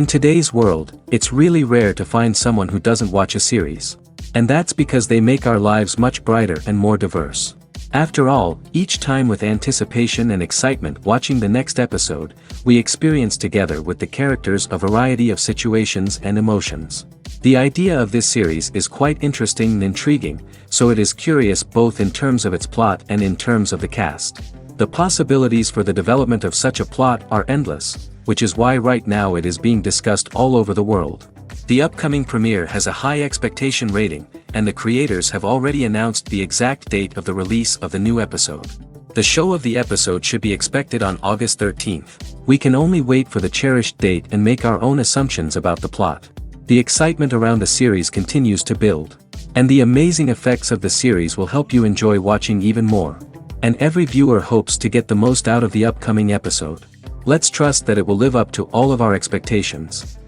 In today's world, it's really rare to find someone who doesn't watch a series. And that's because they make our lives much brighter and more diverse. After all, each time with anticipation and excitement watching the next episode, we experience together with the characters a variety of situations and emotions. The idea of this series is quite interesting and intriguing, so it is curious both in terms of its plot and in terms of the cast. The possibilities for the development of such a plot are endless, which is why right now it is being discussed all over the world. The upcoming premiere has a high expectation rating, and the creators have already announced the exact date of the release of the new episode. The show of the episode should be expected on August 13th. We can only wait for the cherished date and make our own assumptions about the plot. The excitement around the series continues to build. And the amazing effects of the series will help you enjoy watching even more. And every viewer hopes to get the most out of the upcoming episode. Let's trust that it will live up to all of our expectations.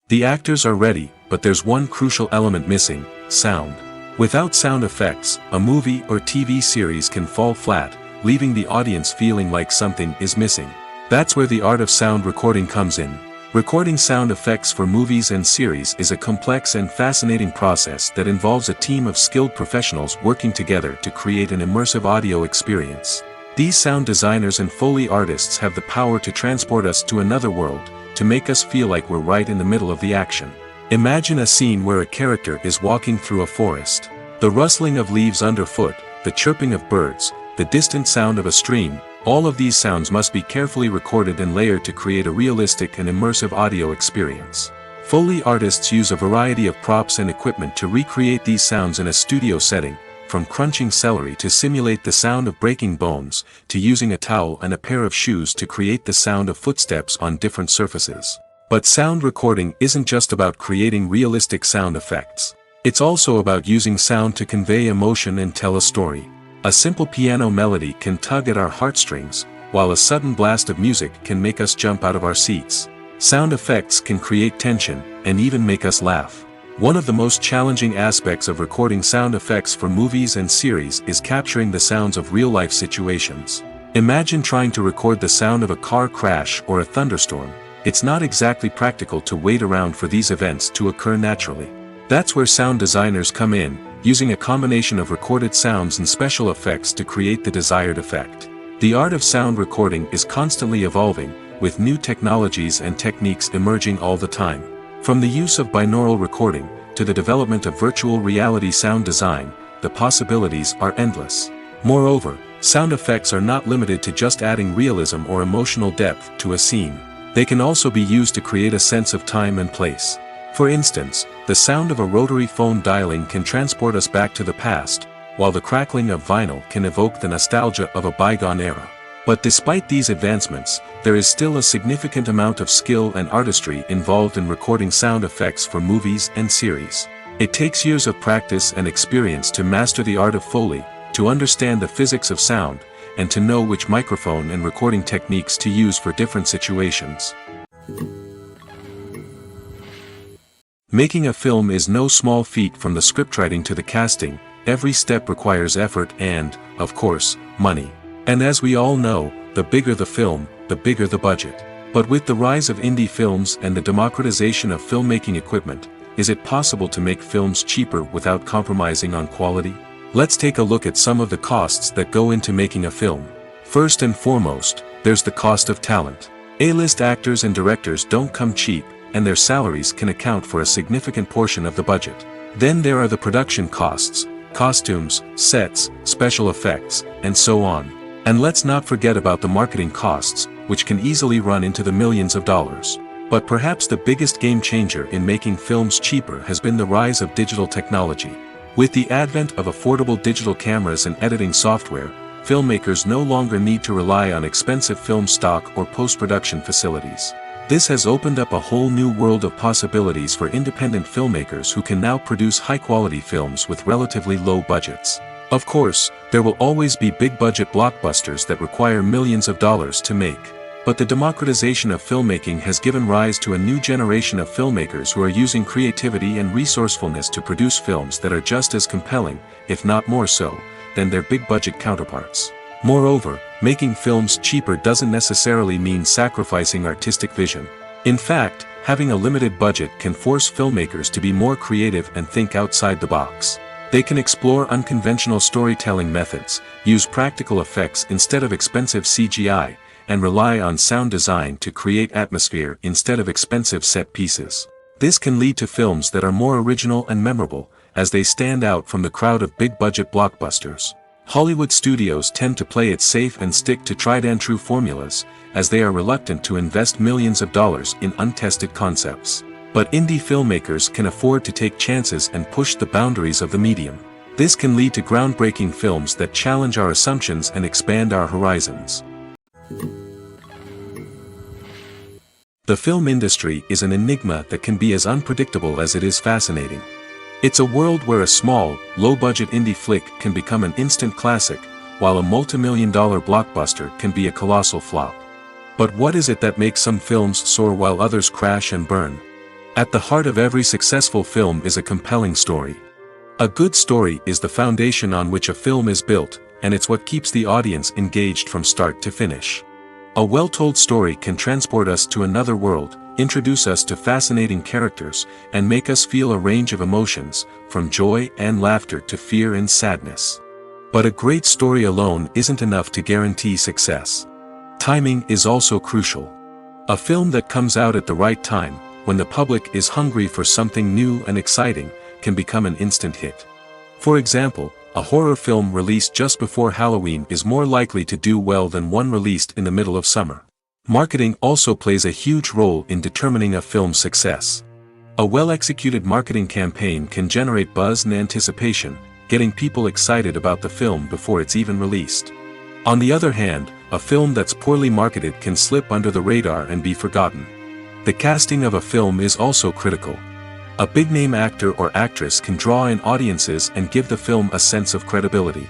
The actors are ready, but there's one crucial element missing: sound. Without sound effects, a movie or TV series can fall flat, leaving the audience feeling like something is missing. That's where the art of sound recording comes in. Recording sound effects for movies and series is a complex and fascinating process that involves a team of skilled professionals working together to create an immersive audio experience. These sound designers and Foley artists have the power to transport us to another world, to make us feel like we're right in the middle of the action. Imagine a scene where a character is walking through a forest. The rustling of leaves underfoot, the chirping of birds, the distant sound of a stream, all of these sounds must be carefully recorded and layered to create a realistic and immersive audio experience. Foley artists use a variety of props and equipment to recreate these sounds in a studio setting, from crunching celery to simulate the sound of breaking bones, to using a towel and a pair of shoes to create the sound of footsteps on different surfaces. But sound recording isn't just about creating realistic sound effects. It's also about using sound to convey emotion and tell a story. A simple piano melody can tug at our heartstrings, while a sudden blast of music can make us jump out of our seats. Sound effects can create tension, and even make us laugh. One of the most challenging aspects of recording sound effects for movies and series is capturing the sounds of real-life situations. Imagine trying to record the sound of a car crash or a thunderstorm. It's not exactly practical to wait around for these events to occur naturally. That's where sound designers come in, using a combination of recorded sounds and special effects to create the desired effect. The art of sound recording is constantly evolving, with new technologies and techniques emerging all the time. From the use of binaural recording, to the development of virtual reality sound design, the possibilities are endless. Moreover, sound effects are not limited to just adding realism or emotional depth to a scene. They can also be used to create a sense of time and place. For instance, the sound of a rotary phone dialing can transport us back to the past, while the crackling of vinyl can evoke the nostalgia of a bygone era. But despite these advancements, there is still a significant amount of skill and artistry involved in recording sound effects for movies and series. It takes years of practice and experience to master the art of Foley, to understand the physics of sound, and to know which microphone and recording techniques to use for different situations. Making a film is no small feat. From the scriptwriting to the casting, every step requires effort and, of course, money. And as we all know, the bigger the film, the bigger the budget. But with the rise of indie films and the democratization of filmmaking equipment, is it possible to make films cheaper without compromising on quality? Let's take a look at some of the costs that go into making a film. First and foremost, there's the cost of talent. A-list actors and directors don't come cheap, and their salaries can account for a significant portion of the budget. Then there are the production costs, costumes, sets, special effects, and so on. And let's not forget about the marketing costs, which can easily run into the millions of dollars. But perhaps the biggest game changer in making films cheaper has been the rise of digital technology. With the advent of affordable digital cameras and editing software, filmmakers no longer need to rely on expensive film stock or post-production facilities. This has opened up a whole new world of possibilities for independent filmmakers who can now produce high-quality films with relatively low budgets. Of course, there will always be big-budget blockbusters that require millions of dollars to make. But the democratization of filmmaking has given rise to a new generation of filmmakers who are using creativity and resourcefulness to produce films that are just as compelling, if not more so, than their big-budget counterparts. Moreover, making films cheaper doesn't necessarily mean sacrificing artistic vision. In fact, having a limited budget can force filmmakers to be more creative and think outside the box. They can explore unconventional storytelling methods, use practical effects instead of expensive CGI, and rely on sound design to create atmosphere instead of expensive set pieces. This can lead to films that are more original and memorable, as they stand out from the crowd of big-budget blockbusters. Hollywood studios tend to play it safe and stick to tried-and-true formulas, as they are reluctant to invest millions of dollars in untested concepts. But indie filmmakers can afford to take chances and push the boundaries of the medium. This can lead to groundbreaking films that challenge our assumptions and expand our horizons. The film industry is an enigma that can be as unpredictable as it is fascinating. It's a world where a small, low-budget indie flick can become an instant classic, while a multi-million-dollar blockbuster can be a colossal flop. But what is it that makes some films soar while others crash and burn? At the heart of every successful film is a compelling story. A good story is the foundation on which a film is built, and it's what keeps the audience engaged from start to finish. A well-told story can transport us to another world, introduce us to fascinating characters, and make us feel a range of emotions, from joy and laughter to fear and sadness. But a great story alone isn't enough to guarantee success. Timing is also crucial. A film that comes out at the right time, when the public is hungry for something new and exciting, can become an instant hit. For example, a horror film released just before Halloween is more likely to do well than one released in the middle of summer. Marketing also plays a huge role in determining a film's success. A well-executed marketing campaign can generate buzz and anticipation, getting people excited about the film before it's even released. On the other hand, a film that's poorly marketed can slip under the radar and be forgotten. The casting of a film is also critical. A big-name actor or actress can draw in audiences and give the film a sense of credibility.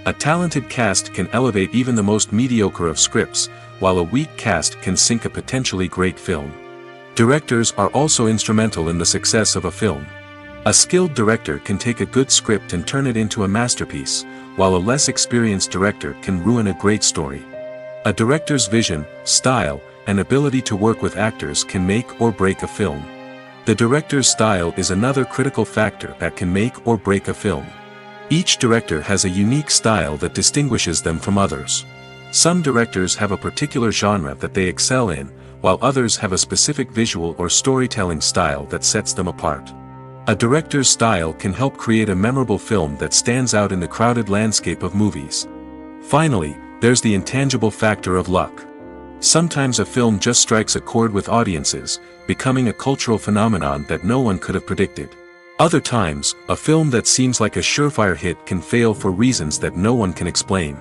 A talented cast can elevate even the most mediocre of scripts, while a weak cast can sink a potentially great film. Directors are also instrumental in the success of a film. A skilled director can take a good script and turn it into a masterpiece, while a less experienced director can ruin a great story. A director's vision, style, and ability to work with actors can make or break a film. The director's style is another critical factor that can make or break a film. Each director has a unique style that distinguishes them from others. Some directors have a particular genre that they excel in, while others have a specific visual or storytelling style that sets them apart. A director's style can help create a memorable film that stands out in the crowded landscape of movies. Finally, there's the intangible factor of luck. Sometimes a film just strikes a chord with audiences, becoming a cultural phenomenon that no one could have predicted. Other times, a film that seems like a surefire hit can fail for reasons that no one can explain.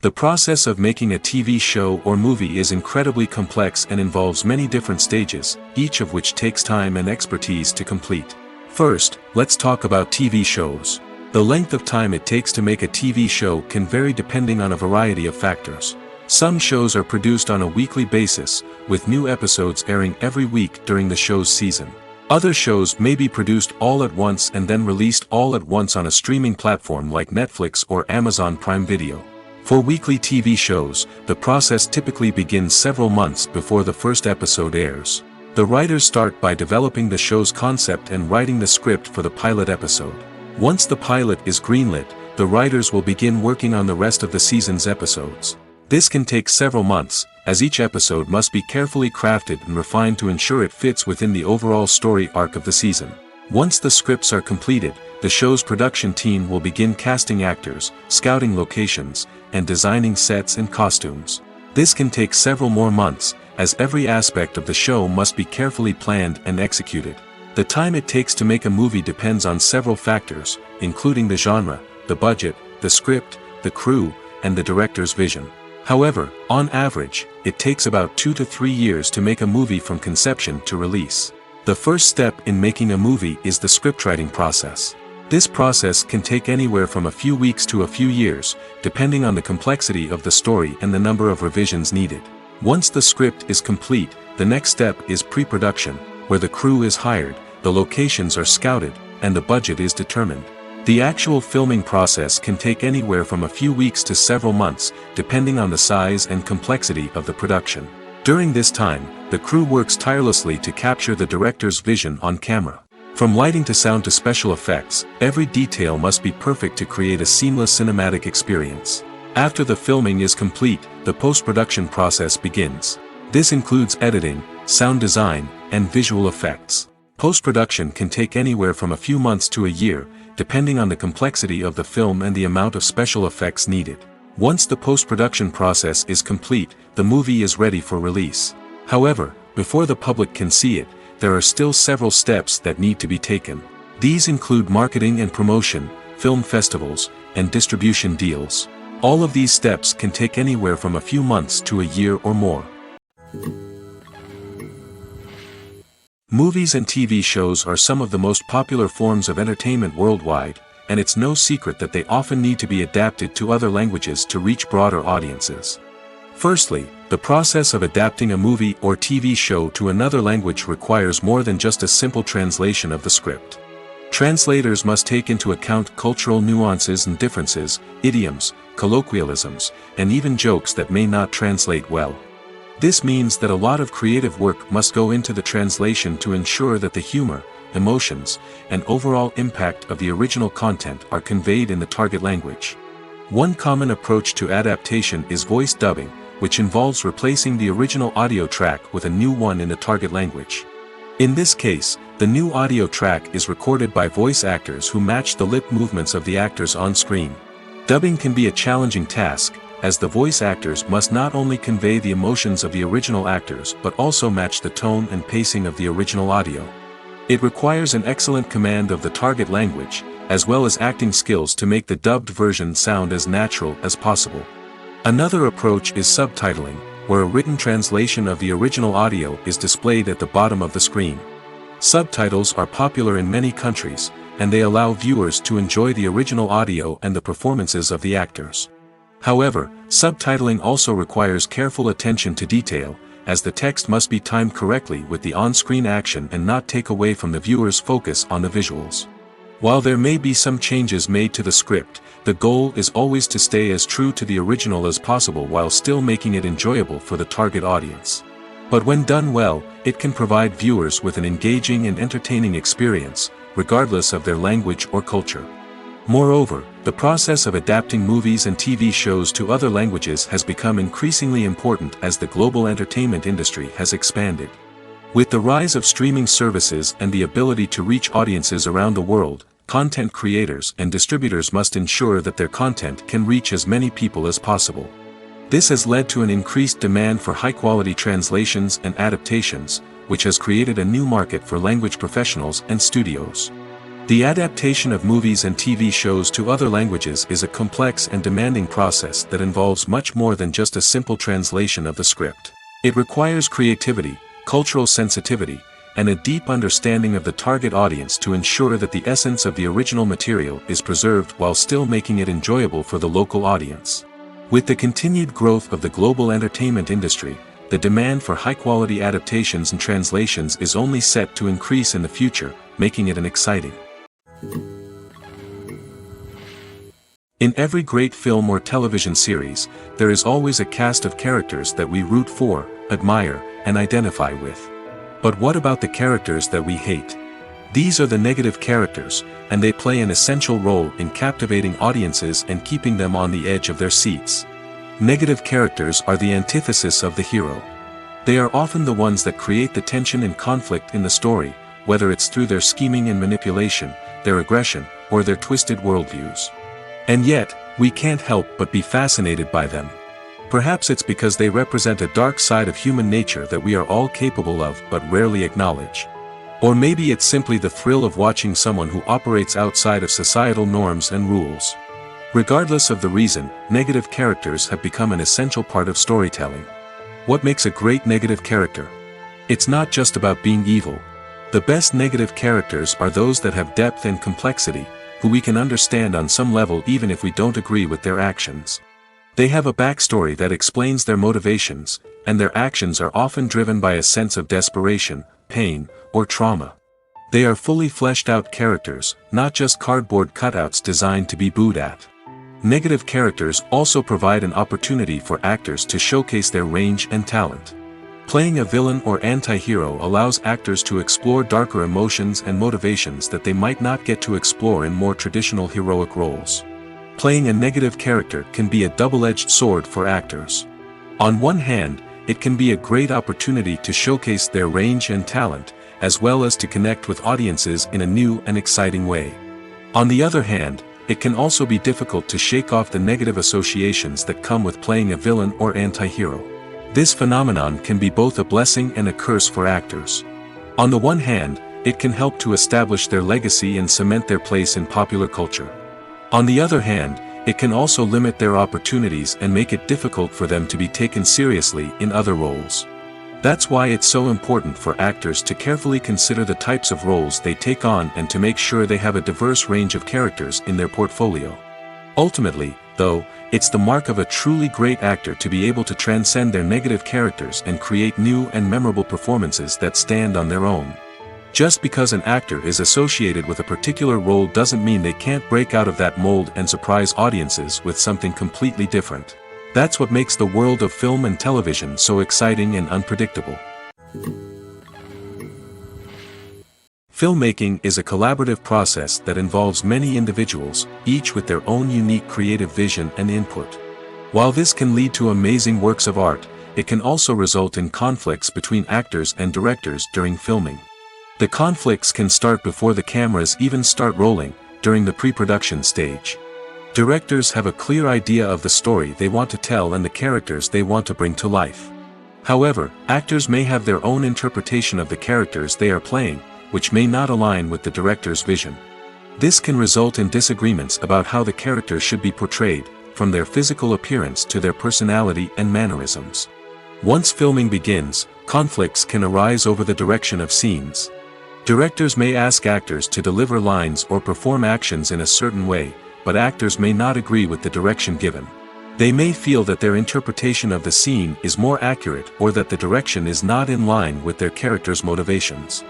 The process of making a TV show or movie is incredibly complex and involves many different stages, each of which takes time and expertise to complete. First, let's talk about TV shows. The length of time it takes to make a TV show can vary depending on a variety of factors. Some shows are produced on a weekly basis, with new episodes airing every week during the show's season. Other shows may be produced all at once and then released all at once on a streaming platform like Netflix or Amazon Prime Video. For weekly TV shows, the process typically begins several months before the first episode airs. The writers start by developing the show's concept and writing the script for the pilot episode. Once the pilot is greenlit, the writers will begin working on the rest of the season's episodes. This can take several months, as each episode must be carefully crafted and refined to ensure it fits within the overall story arc of the season. Once the scripts are completed, the show's production team will begin casting actors, scouting locations, and designing sets and costumes. This can take several more months, as every aspect of the show must be carefully planned and executed. The time it takes to make a movie depends on several factors, including the genre, the budget, the script, the crew, and the director's vision. However, on average, it takes about 2 to 3 years to make a movie from conception to release. The first step in making a movie is the scriptwriting process. This process can take anywhere from a few weeks to a few years, depending on the complexity of the story and the number of revisions needed. Once the script is complete, the next step is pre-production, where the crew is hired, the locations are scouted, and the budget is determined. The actual filming process can take anywhere from a few weeks to several months, depending on the size and complexity of the production. During this time, the crew works tirelessly to capture the director's vision on camera. From lighting to sound to special effects, every detail must be perfect to create a seamless cinematic experience. After the filming is complete, the post-production process begins. This includes editing, sound design, and visual effects. Post-production can take anywhere from a few months to a year, depending on the complexity of the film and the amount of special effects needed. Once the post-production process is complete, the movie is ready for release. However, before the public can see it, there are still several steps that need to be taken. These include marketing and promotion, film festivals, and distribution deals. All of these steps can take anywhere from a few months to a year or more. Movies and TV shows are some of the most popular forms of entertainment worldwide, and it's no secret that they often need to be adapted to other languages to reach broader audiences. Firstly, the process of adapting a movie or TV show to another language requires more than just a simple translation of the script. Translators must take into account cultural nuances and differences, idioms, colloquialisms, and even jokes that may not translate well. This means that a lot of creative work must go into the translation to ensure that the humor, emotions, and overall impact of the original content are conveyed in the target language. One common approach to adaptation is voice dubbing, which involves replacing the original audio track with a new one in the target language. In this case, the new audio track is recorded by voice actors who match the lip movements of the actors on screen. Dubbing can be a challenging task, as the voice actors must not only convey the emotions of the original actors but also match the tone and pacing of the original audio. It requires an excellent command of the target language, as well as acting skills to make the dubbed version sound as natural as possible. Another approach is subtitling, where a written translation of the original audio is displayed at the bottom of the screen. Subtitles are popular in many countries, and they allow viewers to enjoy the original audio and the performances of the actors. However, subtitling also requires careful attention to detail, as the text must be timed correctly with the on-screen action and not take away from the viewer's focus on the visuals. While there may be some changes made to the script, the goal is always to stay as true to the original as possible while still making it enjoyable for the target audience. But when done well, it can provide viewers with an engaging and entertaining experience, regardless of their language or culture. Moreover, the process of adapting movies and TV shows to other languages has become increasingly important as the global entertainment industry has expanded. With the rise of streaming services and the ability to reach audiences around the world, content creators and distributors must ensure that their content can reach as many people as possible. This has led to an increased demand for high-quality translations and adaptations, which has created a new market for language professionals and studios. The adaptation of movies and TV shows to other languages is a complex and demanding process that involves much more than just a simple translation of the script. It requires creativity, cultural sensitivity, and a deep understanding of the target audience to ensure that the essence of the original material is preserved while still making it enjoyable for the local audience. With the continued growth of the global entertainment industry, the demand for high-quality adaptations and translations is only set to increase in the future, making it an exciting. In every great film or television series, there is always a cast of characters that we root for, admire, and identify with. But what about the characters that we hate? These are the negative characters, and they play an essential role in captivating audiences and keeping them on the edge of their seats. Negative characters are the antithesis of the hero. They are often the ones that create the tension and conflict in the story, whether it's through their scheming and manipulation, their aggression, or their twisted worldviews. And yet, we can't help but be fascinated by them. Perhaps it's because they represent a dark side of human nature that we are all capable of but rarely acknowledge. Or maybe it's simply the thrill of watching someone who operates outside of societal norms and rules. Regardless of the reason, negative characters have become an essential part of storytelling. What makes a great negative character? It's not just about being evil. The best negative characters are those that have depth and complexity, who we can understand on some level even if we don't agree with their actions. They have a backstory that explains their motivations, and their actions are often driven by a sense of desperation, pain, or trauma. They are fully fleshed out characters, not just cardboard cutouts designed to be booed at. Negative characters also provide an opportunity for actors to showcase their range and talent. Playing a villain or anti-hero allows actors to explore darker emotions and motivations that they might not get to explore in more traditional heroic roles. Playing a negative character can be a double-edged sword for actors. On one hand, it can be a great opportunity to showcase their range and talent, as well as to connect with audiences in a new and exciting way. On the other hand, it can also be difficult to shake off the negative associations that come with playing a villain or anti-hero. This phenomenon can be both a blessing and a curse for actors. On the one hand, it can help to establish their legacy and cement their place in popular culture. On the other hand, it can also limit their opportunities and make it difficult for them to be taken seriously in other roles. That's why it's so important for actors to carefully consider the types of roles they take on and to make sure they have a diverse range of characters in their portfolio. Ultimately, though, it's the mark of a truly great actor to be able to transcend their negative characters and create new and memorable performances that stand on their own. Just because an actor is associated with a particular role doesn't mean they can't break out of that mold and surprise audiences with something completely different. That's what makes the world of film and television so exciting and unpredictable. Filmmaking is a collaborative process that involves many individuals, each with their own unique creative vision and input. While this can lead to amazing works of art, it can also result in conflicts between actors and directors during filming. The conflicts can start before the cameras even start rolling, during the pre-production stage. Directors have a clear idea of the story they want to tell and the characters they want to bring to life. However, actors may have their own interpretation of the characters they are playing, which may not align with the director's vision. This can result in disagreements about how the characters should be portrayed, from their physical appearance to their personality and mannerisms. Once filming begins, conflicts can arise over the direction of scenes. Directors may ask actors to deliver lines or perform actions in a certain way, but actors may not agree with the direction given. They may feel that their interpretation of the scene is more accurate or that the direction is not in line with their character's motivations.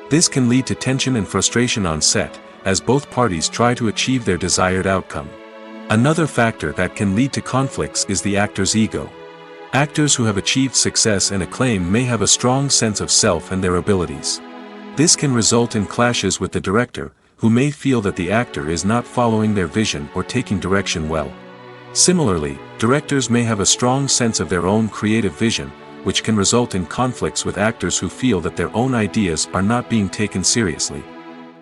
This can lead to tension and frustration on set, as both parties try to achieve their desired outcome. Another factor that can lead to conflicts is the actor's ego. Actors who have achieved success and acclaim may have a strong sense of self and their abilities. This can result in clashes with the director, who may feel that the actor is not following their vision or taking direction well. Similarly, directors may have a strong sense of their own creative vision, which can result in conflicts with actors who feel that their own ideas are not being taken seriously.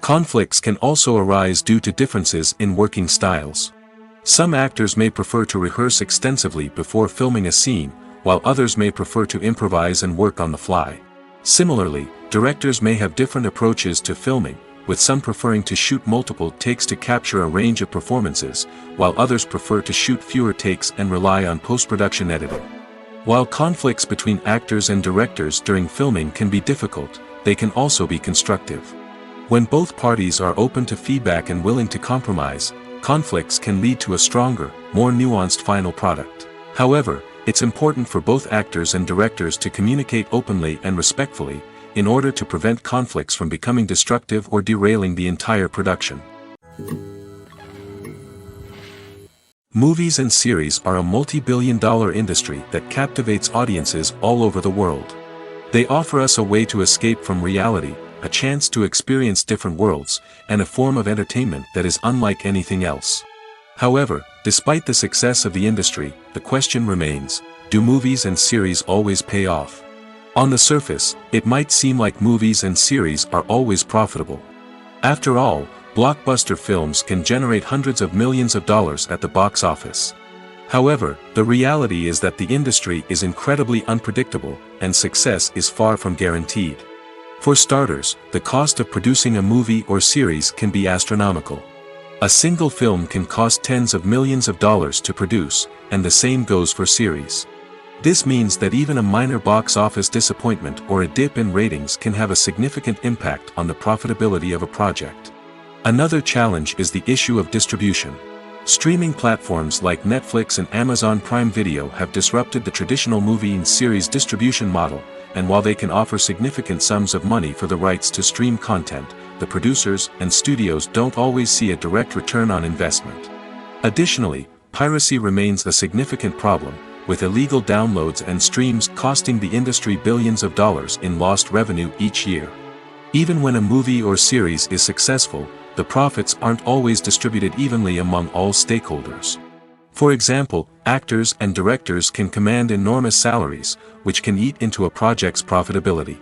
Conflicts can also arise due to differences in working styles. Some actors may prefer to rehearse extensively before filming a scene, while others may prefer to improvise and work on the fly. Similarly, directors may have different approaches to filming, with some preferring to shoot multiple takes to capture a range of performances, while others prefer to shoot fewer takes and rely on post-production editing. While conflicts between actors and directors during filming can be difficult, they can also be constructive. When both parties are open to feedback and willing to compromise, conflicts can lead to a stronger, more nuanced final product. However, it's important for both actors and directors to communicate openly and respectfully, in order to prevent conflicts from becoming destructive or derailing the entire production. Movies and series are a multi-billion-dollar industry that captivates audiences all over the world. They offer us a way to escape from reality, a chance to experience different worlds, and a form of entertainment that is unlike anything else. However, despite the success of the industry, the question remains, do movies and series always pay off? On the surface, it might seem like movies and series are always profitable. After all, blockbuster films can generate hundreds of millions of dollars at the box office. However, the reality is that the industry is incredibly unpredictable, and success is far from guaranteed. For starters, the cost of producing a movie or series can be astronomical. A single film can cost tens of millions of dollars to produce, and the same goes for series. This means that even a minor box office disappointment or a dip in ratings can have a significant impact on the profitability of a project. Another challenge is the issue of distribution. Streaming platforms like Netflix and Amazon Prime Video have disrupted the traditional movie and series distribution model, and while they can offer significant sums of money for the rights to stream content, the producers and studios don't always see a direct return on investment. Additionally, piracy remains a significant problem, with illegal downloads and streams costing the industry billions of dollars in lost revenue each year. Even when a movie or series is successful, the profits aren't always distributed evenly among all stakeholders. For example, actors and directors can command enormous salaries, which can eat into a project's profitability.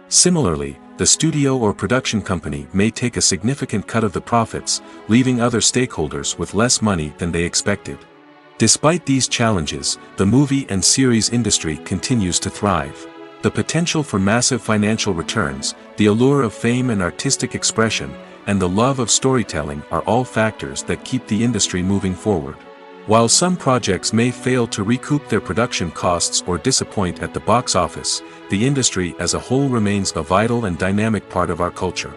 Similarly, the studio or production company may take a significant cut of the profits, leaving other stakeholders with less money than they expected. Despite these challenges, the movie and series industry continues to thrive. The potential for massive financial returns, the allure of fame and artistic expression, and the love of storytelling are all factors that keep the industry moving forward. While some projects may fail to recoup their production costs or disappoint at the box office, the industry as a whole remains a vital and dynamic part of our culture.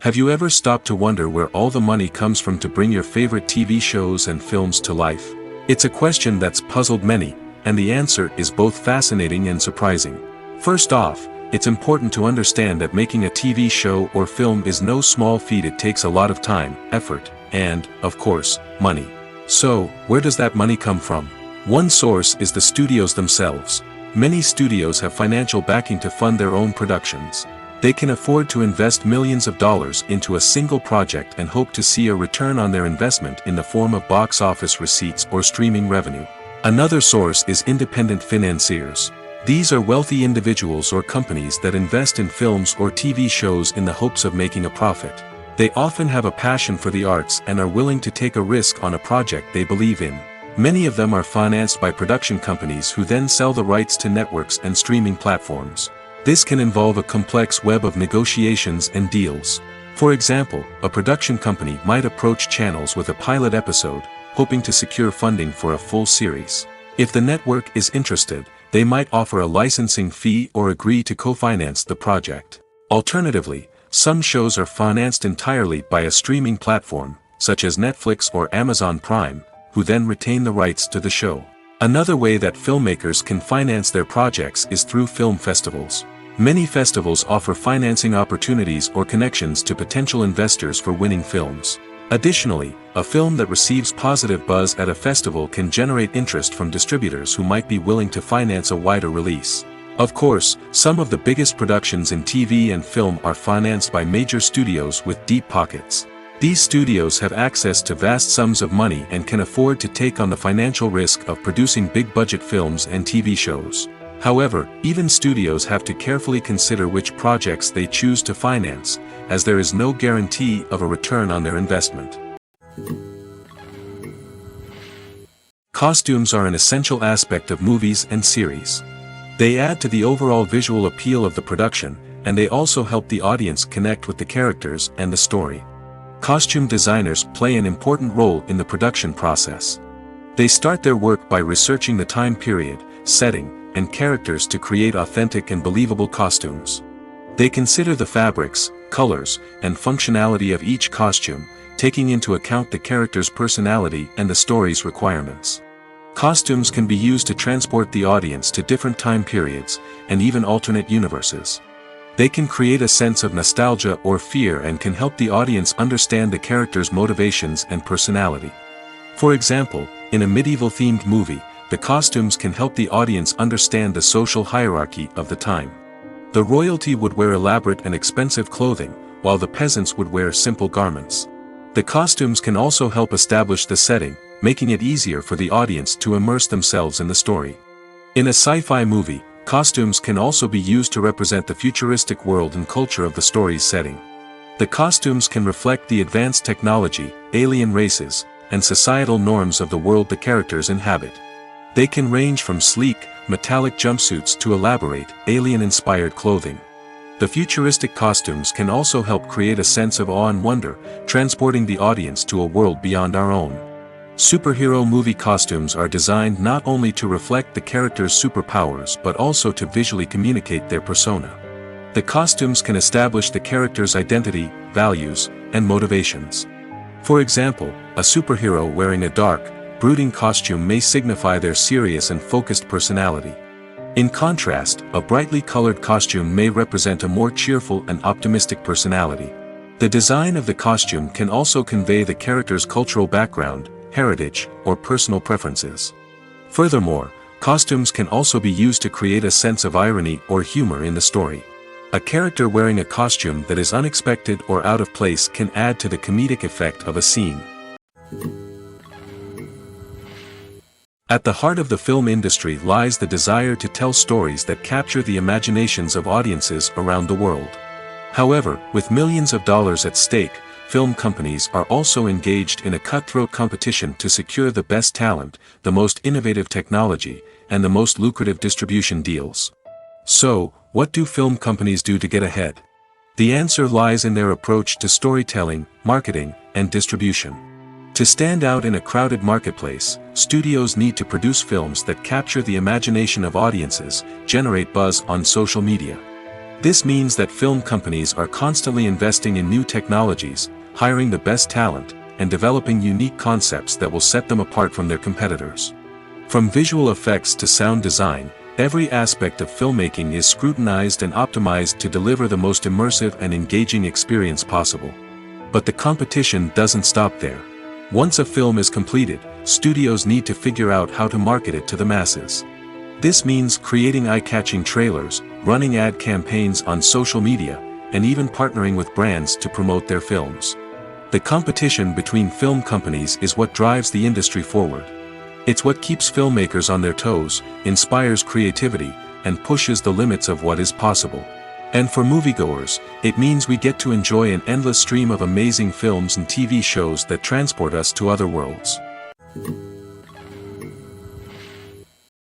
Have you ever stopped to wonder where all the money comes from to bring your favorite TV shows and films to life? It's a question that's puzzled many, and the answer is both fascinating and surprising. First off, it's important to understand that making a TV show or film is no small feat. It takes a lot of time, effort, and, of course, money. So, where does that money come from? One source is the studios themselves. Many studios have financial backing to fund their own productions. They can afford to invest millions of dollars into a single project and hope to see a return on their investment in the form of box office receipts or streaming revenue. Another source is independent financiers. These are wealthy individuals or companies that invest in films or TV shows in the hopes of making a profit. They often have a passion for the arts and are willing to take a risk on a project they believe in. Many of them are financed by production companies who then sell the rights to networks and streaming platforms. This can involve a complex web of negotiations and deals. For example, a production company might approach channels with a pilot episode, hoping to secure funding for a full series. If the network is interested, they might offer a licensing fee or agree to co-finance the project. Alternatively, some shows are financed entirely by a streaming platform, such as Netflix or Amazon Prime, who then retain the rights to the show. Another way that filmmakers can finance their projects is through film festivals. Many festivals offer financing opportunities or connections to potential investors for winning films. Additionally, a film that receives positive buzz at a festival can generate interest from distributors who might be willing to finance a wider release. Of course, some of the biggest productions in TV and film are financed by major studios with deep pockets. These studios have access to vast sums of money and can afford to take on the financial risk of producing big-budget films and TV shows. However, even studios have to carefully consider which projects they choose to finance, as there is no guarantee of a return on their investment. Costumes are an essential aspect of movies and series. They add to the overall visual appeal of the production, and they also help the audience connect with the characters and the story. Costume designers play an important role in the production process. They start their work by researching the time period, setting, and characters to create authentic and believable costumes. They consider the fabrics, colors, and functionality of each costume, taking into account the character's personality and the story's requirements. Costumes can be used to transport the audience to different time periods, and even alternate universes. They can create a sense of nostalgia or fear and can help the audience understand the character's motivations and personality. For example, in a medieval-themed movie, the costumes can help the audience understand the social hierarchy of the time. The royalty would wear elaborate and expensive clothing, while the peasants would wear simple garments. The costumes can also help establish the setting, making it easier for the audience to immerse themselves in the story. In a sci-fi movie, costumes can also be used to represent the futuristic world and culture of the story's setting. The costumes can reflect the advanced technology, alien races, and societal norms of the world the characters inhabit. They can range from sleek, metallic jumpsuits to elaborate, alien-inspired clothing. The futuristic costumes can also help create a sense of awe and wonder, transporting the audience to a world beyond our own. Superhero movie costumes are designed not only to reflect the character's superpowers but also to visually communicate their persona. The costumes can establish the character's identity, values, and motivations. For example, a superhero wearing a dark, brooding costume may signify their serious and focused personality. In contrast, a brightly colored costume may represent a more cheerful and optimistic personality. The design of the costume can also convey the character's cultural background, heritage, or personal preferences. Furthermore, costumes can also be used to create a sense of irony or humor in the story. A character wearing a costume that is unexpected or out of place can add to the comedic effect of a scene. At the heart of the film industry lies the desire to tell stories that capture the imaginations of audiences around the world. However, with millions of dollars at stake, film companies are also engaged in a cutthroat competition to secure the best talent, the most innovative technology, and the most lucrative distribution deals. So, what do film companies do to get ahead? The answer lies in their approach to storytelling, marketing, and distribution. To stand out in a crowded marketplace, studios need to produce films that capture the imagination of audiences, generate buzz on social media. This means that film companies are constantly investing in new technologies, hiring the best talent, and developing unique concepts that will set them apart from their competitors. From visual effects to sound design, every aspect of filmmaking is scrutinized and optimized to deliver the most immersive and engaging experience possible. But the competition doesn't stop there. Once a film is completed, studios need to figure out how to market it to the masses. This means creating eye-catching trailers, running ad campaigns on social media, and even partnering with brands to promote their films. The competition between film companies is what drives the industry forward. It's what keeps filmmakers on their toes, inspires creativity, and pushes the limits of what is possible. And for moviegoers, it means we get to enjoy an endless stream of amazing films and TV shows that transport us to other worlds.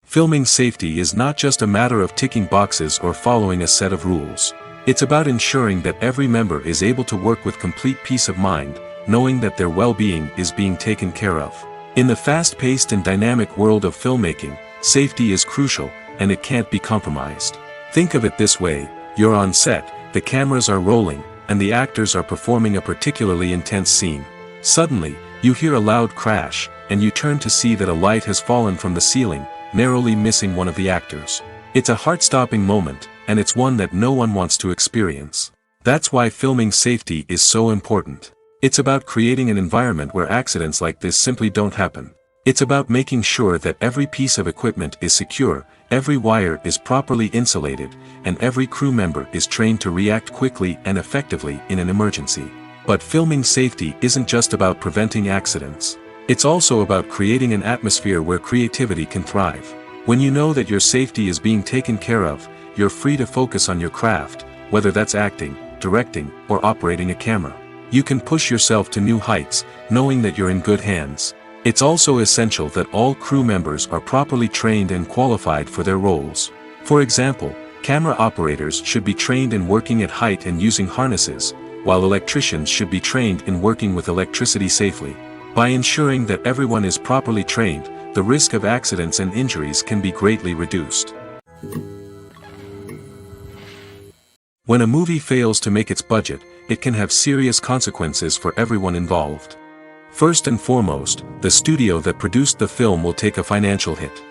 Filming safety is not just a matter of ticking boxes or following a set of rules. It's about ensuring that every member is able to work with complete peace of mind, knowing that their well-being is being taken care of. In the fast-paced and dynamic world of filmmaking, safety is crucial, and it can't be compromised. Think of it this way. You're on set, the cameras are rolling, and the actors are performing a particularly intense scene. Suddenly, you hear a loud crash, and you turn to see that a light has fallen from the ceiling, narrowly missing one of the actors. It's a heart-stopping moment, and it's one that no one wants to experience. That's why filming safety is so important. It's about creating an environment where accidents like this simply don't happen. It's about making sure that every piece of equipment is secure, every wire is properly insulated, and every crew member is trained to react quickly and effectively in an emergency. But filming safety isn't just about preventing accidents. It's also about creating an atmosphere where creativity can thrive. When you know that your safety is being taken care of, you're free to focus on your craft, whether that's acting, directing, or operating a camera. You can push yourself to new heights, knowing that you're in good hands. It's also essential that all crew members are properly trained and qualified for their roles. For example, camera operators should be trained in working at height and using harnesses, while electricians should be trained in working with electricity safely. By ensuring that everyone is properly trained, the risk of accidents and injuries can be greatly reduced. When a movie fails to make its budget, it can have serious consequences for everyone involved. First and foremost, the studio that produced the film will take a financial hit.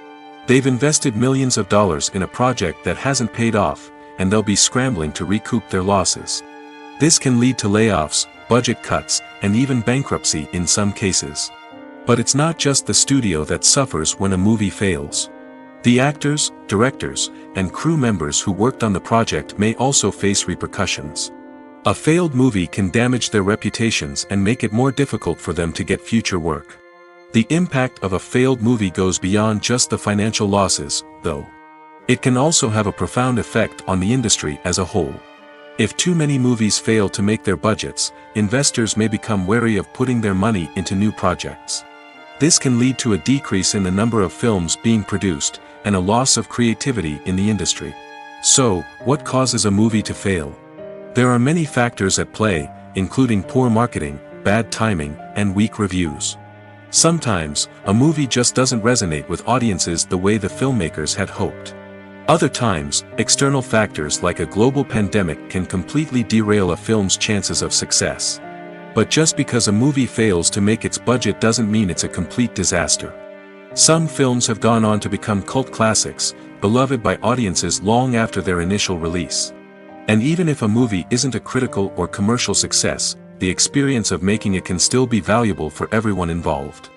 They've invested millions of dollars in a project that hasn't paid off, and they'll be scrambling to recoup their losses. This can lead to layoffs, budget cuts, and even bankruptcy in some cases. But it's not just the studio that suffers when a movie fails. The actors, directors, and crew members who worked on the project may also face repercussions. A failed movie can damage their reputations and make it more difficult for them to get future work. The impact of a failed movie goes beyond just the financial losses, though. It can also have a profound effect on the industry as a whole. If too many movies fail to make their budgets, investors may become wary of putting their money into new projects. This can lead to a decrease in the number of films being produced, and a loss of creativity in the industry. So, what causes a movie to fail? There are many factors at play, including poor marketing, bad timing, and weak reviews. Sometimes, a movie just doesn't resonate with audiences the way the filmmakers had hoped. Other times, external factors like a global pandemic can completely derail a film's chances of success. But just because a movie fails to make its budget doesn't mean it's a complete disaster. Some films have gone on to become cult classics, beloved by audiences long after their initial release. And even if a movie isn't a critical or commercial success, the experience of making it can still be valuable for everyone involved.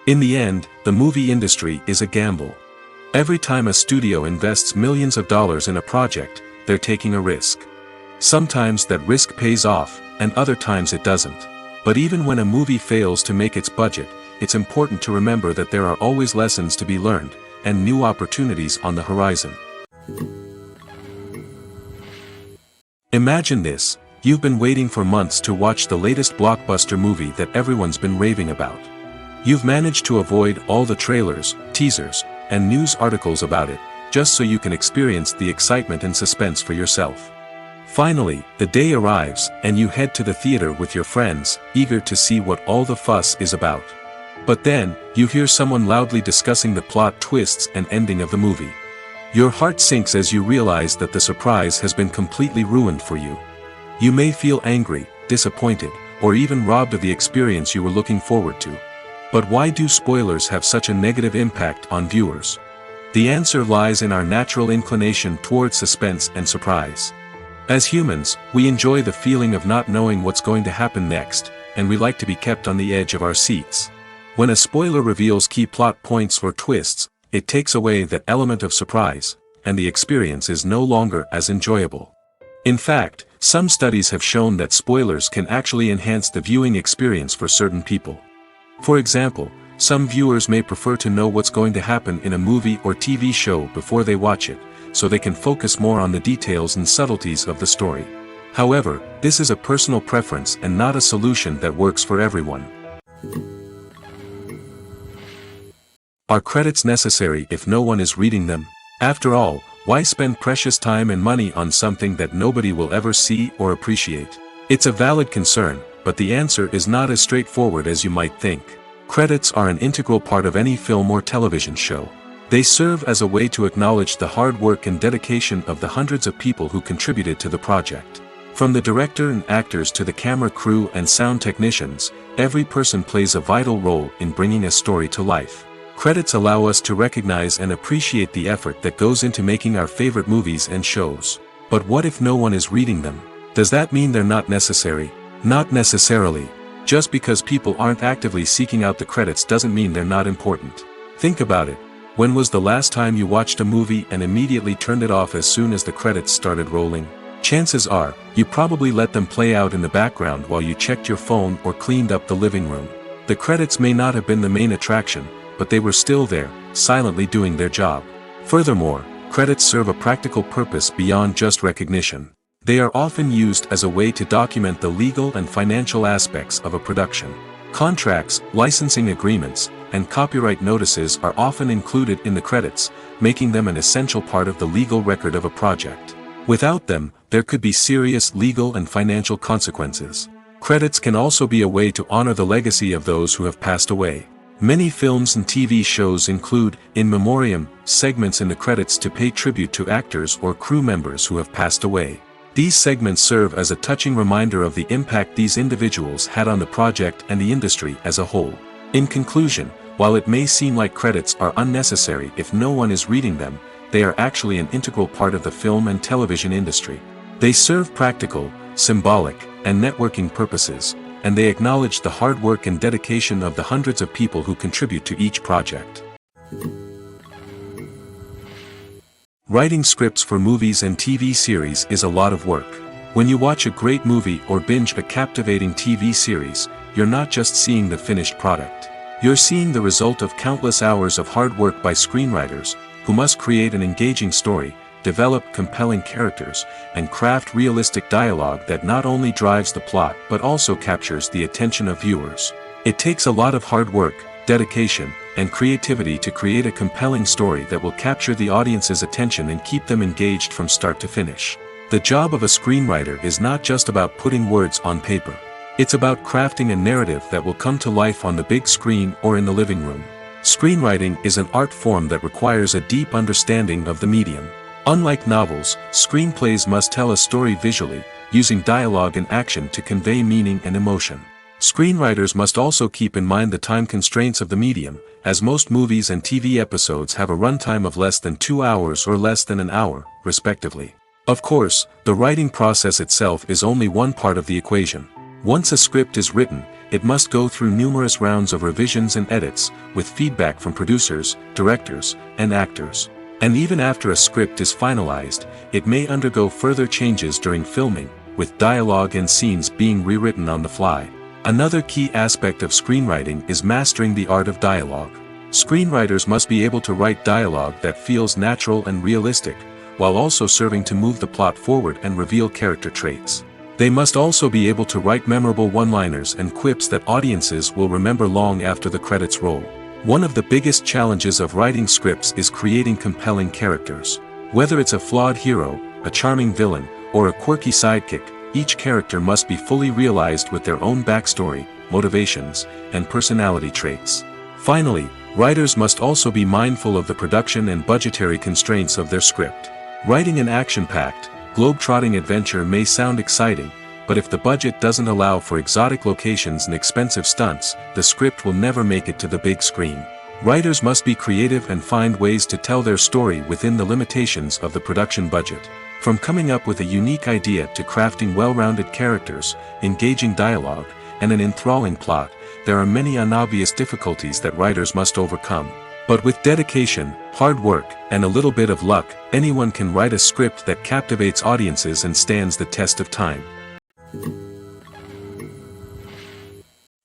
In the end, the movie industry is a gamble. Every time a studio invests millions of dollars in a project, they're taking a risk. Sometimes that risk pays off, and other times it doesn't. But even when a movie fails to make its budget, it's important to remember that there are always lessons to be learned, and new opportunities on the horizon. Imagine this: you've been waiting for months to watch the latest blockbuster movie that everyone's been raving about. You've managed to avoid all the trailers, teasers, and news articles about it, just so you can experience the excitement and suspense for yourself. Finally, the day arrives, and you head to the theater with your friends, eager to see what all the fuss is about. But then, you hear someone loudly discussing the plot twists and ending of the movie. Your heart sinks as you realize that the surprise has been completely ruined for you. You may feel angry, disappointed, or even robbed of the experience you were looking forward to. But why do spoilers have such a negative impact on viewers? The answer lies in our natural inclination towards suspense and surprise. As humans, we enjoy the feeling of not knowing what's going to happen next, and we like to be kept on the edge of our seats. When a spoiler reveals key plot points or twists, it takes away that element of surprise, and the experience is no longer as enjoyable. In fact, some studies have shown that spoilers can actually enhance the viewing experience for certain people. For example, some viewers may prefer to know what's going to happen in a movie or TV show before they watch it, so they can focus more on the details and subtleties of the story. However, this is a personal preference and not a solution that works for everyone. Are credits necessary if no one is reading them? After all, why spend precious time and money on something that nobody will ever see or appreciate? It's a valid concern, but the answer is not as straightforward as you might think. Credits are an integral part of any film or television show. They serve as a way to acknowledge the hard work and dedication of the hundreds of people who contributed to the project. From the director and actors to the camera crew and sound technicians, every person plays a vital role in bringing a story to life. Credits allow us to recognize and appreciate the effort that goes into making our favorite movies and shows. But what if no one is reading them? Does that mean they're not necessary? Not necessarily. Just because people aren't actively seeking out the credits doesn't mean they're not important. Think about it. When was the last time you watched a movie and immediately turned it off as soon as the credits started rolling? Chances are, you probably let them play out in the background while you checked your phone or cleaned up the living room. The credits may not have been the main attraction, but they were still there, silently doing their job. Furthermore, credits serve a practical purpose beyond just recognition. They are often used as a way to document the legal and financial aspects of a production. Contracts, licensing agreements, and copyright notices are often included in the credits, making them an essential part of the legal record of a project. Without them, there could be serious legal and financial consequences. Credits can also be a way to honor the legacy of those who have passed away. Many films and TV shows include, in memoriam, segments in the credits to pay tribute to actors or crew members who have passed away. These segments serve as a touching reminder of the impact these individuals had on the project and the industry as a whole. In conclusion, while it may seem like credits are unnecessary if no one is reading them, they are actually an integral part of the film and television industry. They serve practical, symbolic, and networking purposes, and they acknowledge the hard work and dedication of the hundreds of people who contribute to each project. Writing scripts for movies and TV series is a lot of work. When you watch a great movie or binge a captivating TV series, you're not just seeing the finished product. You're seeing the result of countless hours of hard work by screenwriters, who must create an engaging story, develop compelling characters, and craft realistic dialogue that not only drives the plot but also captures the attention of viewers. It takes a lot of hard work, dedication, and creativity to create a compelling story that will capture the audience's attention and keep them engaged from start to finish. The job of a screenwriter is not just about putting words on paper. It's about crafting a narrative that will come to life on the big screen or in the living room. Screenwriting is an art form that requires a deep understanding of the medium. Unlike novels, screenplays must tell a story visually, using dialogue and action to convey meaning and emotion. Screenwriters must also keep in mind the time constraints of the medium, as most movies and TV episodes have a runtime of less than 2 hours or less than an hour, respectively. Of course, the writing process itself is only one part of the equation. Once a script is written, it must go through numerous rounds of revisions and edits, with feedback from producers, directors, and actors. And even after a script is finalized, it may undergo further changes during filming, with dialogue and scenes being rewritten on the fly. Another key aspect of screenwriting is mastering the art of dialogue. Screenwriters must be able to write dialogue that feels natural and realistic, while also serving to move the plot forward and reveal character traits. They must also be able to write memorable one-liners and quips that audiences will remember long after the credits roll. One of the biggest challenges of writing scripts is creating compelling characters. Whether it's a flawed hero, a charming villain, or a quirky sidekick, each character must be fully realized with their own backstory, motivations, and personality traits. Finally, writers must also be mindful of the production and budgetary constraints of their script. Writing an action-packed, globe-trotting adventure may sound exciting, but if the budget doesn't allow for exotic locations and expensive stunts, the script will never make it to the big screen. Writers must be creative and find ways to tell their story within the limitations of the production budget. From coming up with a unique idea to crafting well-rounded characters, engaging dialogue, and an enthralling plot, there are many unobvious difficulties that writers must overcome. But with dedication, hard work, and a little bit of luck, anyone can write a script that captivates audiences and stands the test of time.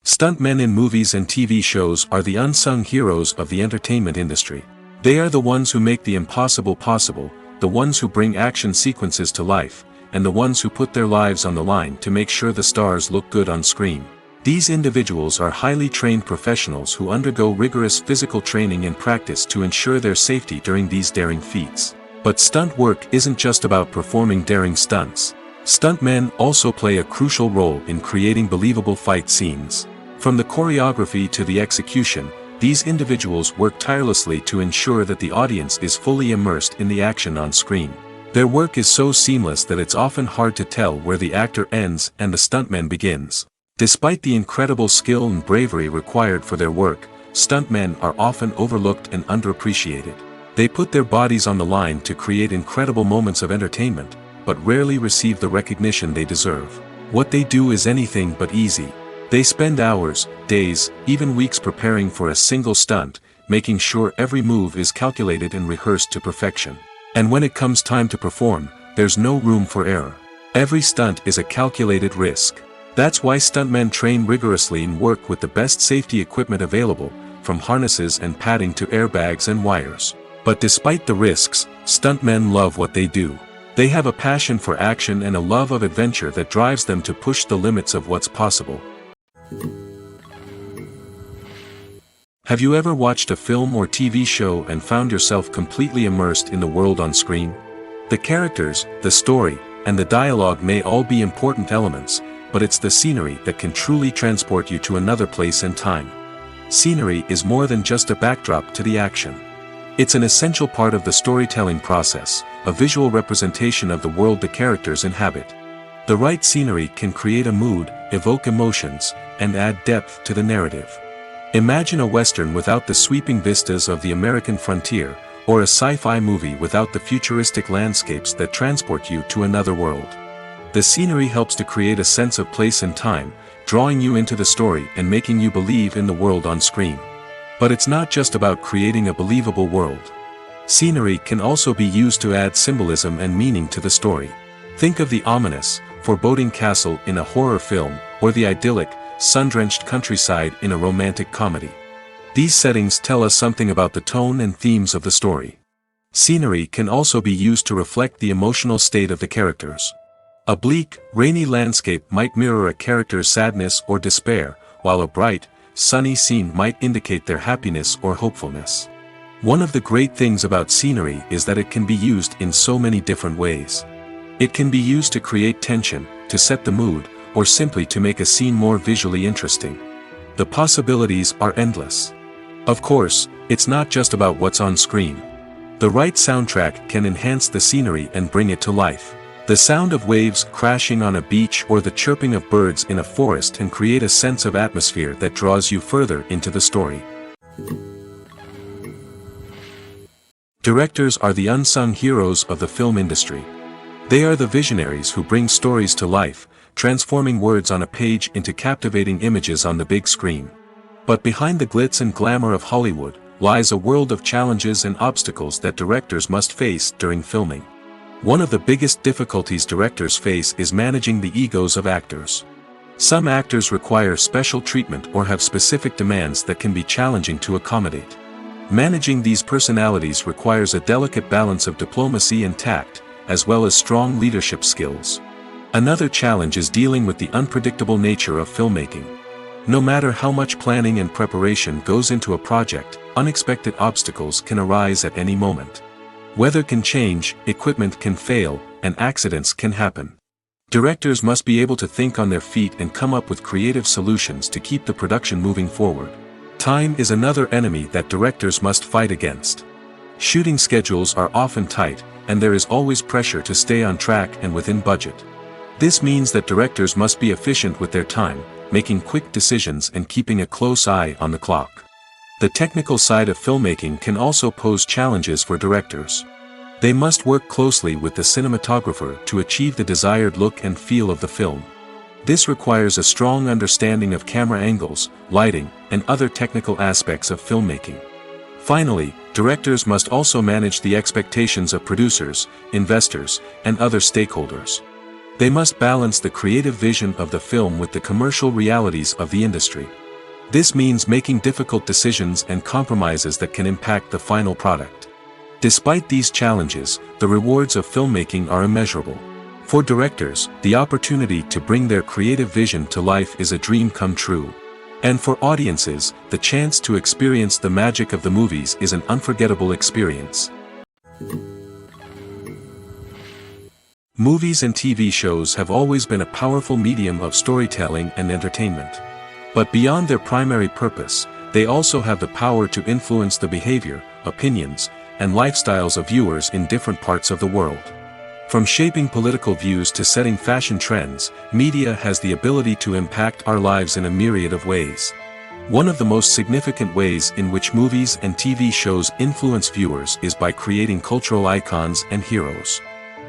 Stuntmen in movies and TV shows are the unsung heroes of the entertainment industry. They are the ones who make the impossible possible, the ones who bring action sequences to life, and the ones who put their lives on the line to make sure the stars look good on screen. These individuals are highly trained professionals who undergo rigorous physical training and practice to ensure their safety during these daring feats. But stunt work isn't just about performing daring stunts. Stuntmen also play a crucial role in creating believable fight scenes. From the choreography to the execution, these individuals work tirelessly to ensure that the audience is fully immersed in the action on screen. Their work is so seamless that it's often hard to tell where the actor ends and the stuntman begins. Despite the incredible skill and bravery required for their work, stuntmen are often overlooked and underappreciated. They put their bodies on the line to create incredible moments of entertainment, but rarely receive the recognition they deserve. What they do is anything but easy. They spend hours, days, even weeks preparing for a single stunt, making sure every move is calculated and rehearsed to perfection. And when it comes time to perform, there's no room for error. Every stunt is a calculated risk. That's why stuntmen train rigorously and work with the best safety equipment available, from harnesses and padding to airbags and wires. But despite the risks, stuntmen love what they do. They have a passion for action and a love of adventure that drives them to push the limits of what's possible. Have you ever watched a film or TV show and found yourself completely immersed in the world on screen? The characters, the story, and the dialogue may all be important elements, but it's the scenery that can truly transport you to another place and time. Scenery is more than just a backdrop to the action. It's an essential part of the storytelling process, a visual representation of the world the characters inhabit. The right scenery can create a mood, evoke emotions, and add depth to the narrative. Imagine a Western without the sweeping vistas of the American frontier, or a sci-fi movie without the futuristic landscapes that transport you to another world. The scenery helps to create a sense of place and time, drawing you into the story and making you believe in the world on screen. But it's not just about creating a believable world. Scenery can also be used to add symbolism and meaning to the story. Think of the ominous, foreboding castle in a horror film, or the idyllic, sun-drenched countryside in a romantic comedy. These settings tell us something about the tone and themes of the story. Scenery can also be used to reflect the emotional state of the characters. A bleak, rainy landscape might mirror a character's sadness or despair, while a bright, sunny scene might indicate their happiness or hopefulness. One of the great things about scenery is that it can be used in so many different ways. It can be used to create tension, to set the mood, or simply to make a scene more visually interesting. The possibilities are endless. Of course, it's not just about what's on screen. The right soundtrack can enhance the scenery and bring it to life. The sound of waves crashing on a beach or the chirping of birds in a forest can create a sense of atmosphere that draws you further into the story. Directors are the unsung heroes of the film industry. They are the visionaries who bring stories to life, transforming words on a page into captivating images on the big screen. But behind the glitz and glamour of Hollywood lies a world of challenges and obstacles that directors must face during filming. One of the biggest difficulties directors face is managing the egos of actors. Some actors require special treatment or have specific demands that can be challenging to accommodate. Managing these personalities requires a delicate balance of diplomacy and tact, as well as strong leadership skills. Another challenge is dealing with the unpredictable nature of filmmaking. No matter how much planning and preparation goes into a project, unexpected obstacles can arise at any moment. Weather can change, equipment can fail, and accidents can happen. Directors must be able to think on their feet and come up with creative solutions to keep the production moving forward. Time is another enemy that directors must fight against. Shooting schedules are often tight, and there is always pressure to stay on track and within budget. This means that directors must be efficient with their time, making quick decisions and keeping a close eye on the clock. The technical side of filmmaking can also pose challenges for directors. They must work closely with the cinematographer to achieve the desired look and feel of the film. This requires a strong understanding of camera angles, lighting, and other technical aspects of filmmaking. Finally, directors must also manage the expectations of producers, investors, and other stakeholders. They must balance the creative vision of the film with the commercial realities of the industry. This means making difficult decisions and compromises that can impact the final product. Despite these challenges, the rewards of filmmaking are immeasurable. For directors, the opportunity to bring their creative vision to life is a dream come true. And for audiences, the chance to experience the magic of the movies is an unforgettable experience. Movies and TV shows have always been a powerful medium of storytelling and entertainment. But beyond their primary purpose, they also have the power to influence the behavior, opinions, and lifestyles of viewers in different parts of the world. From shaping political views to setting fashion trends, media has the ability to impact our lives in a myriad of ways. One of the most significant ways in which movies and TV shows influence viewers is by creating cultural icons and heroes.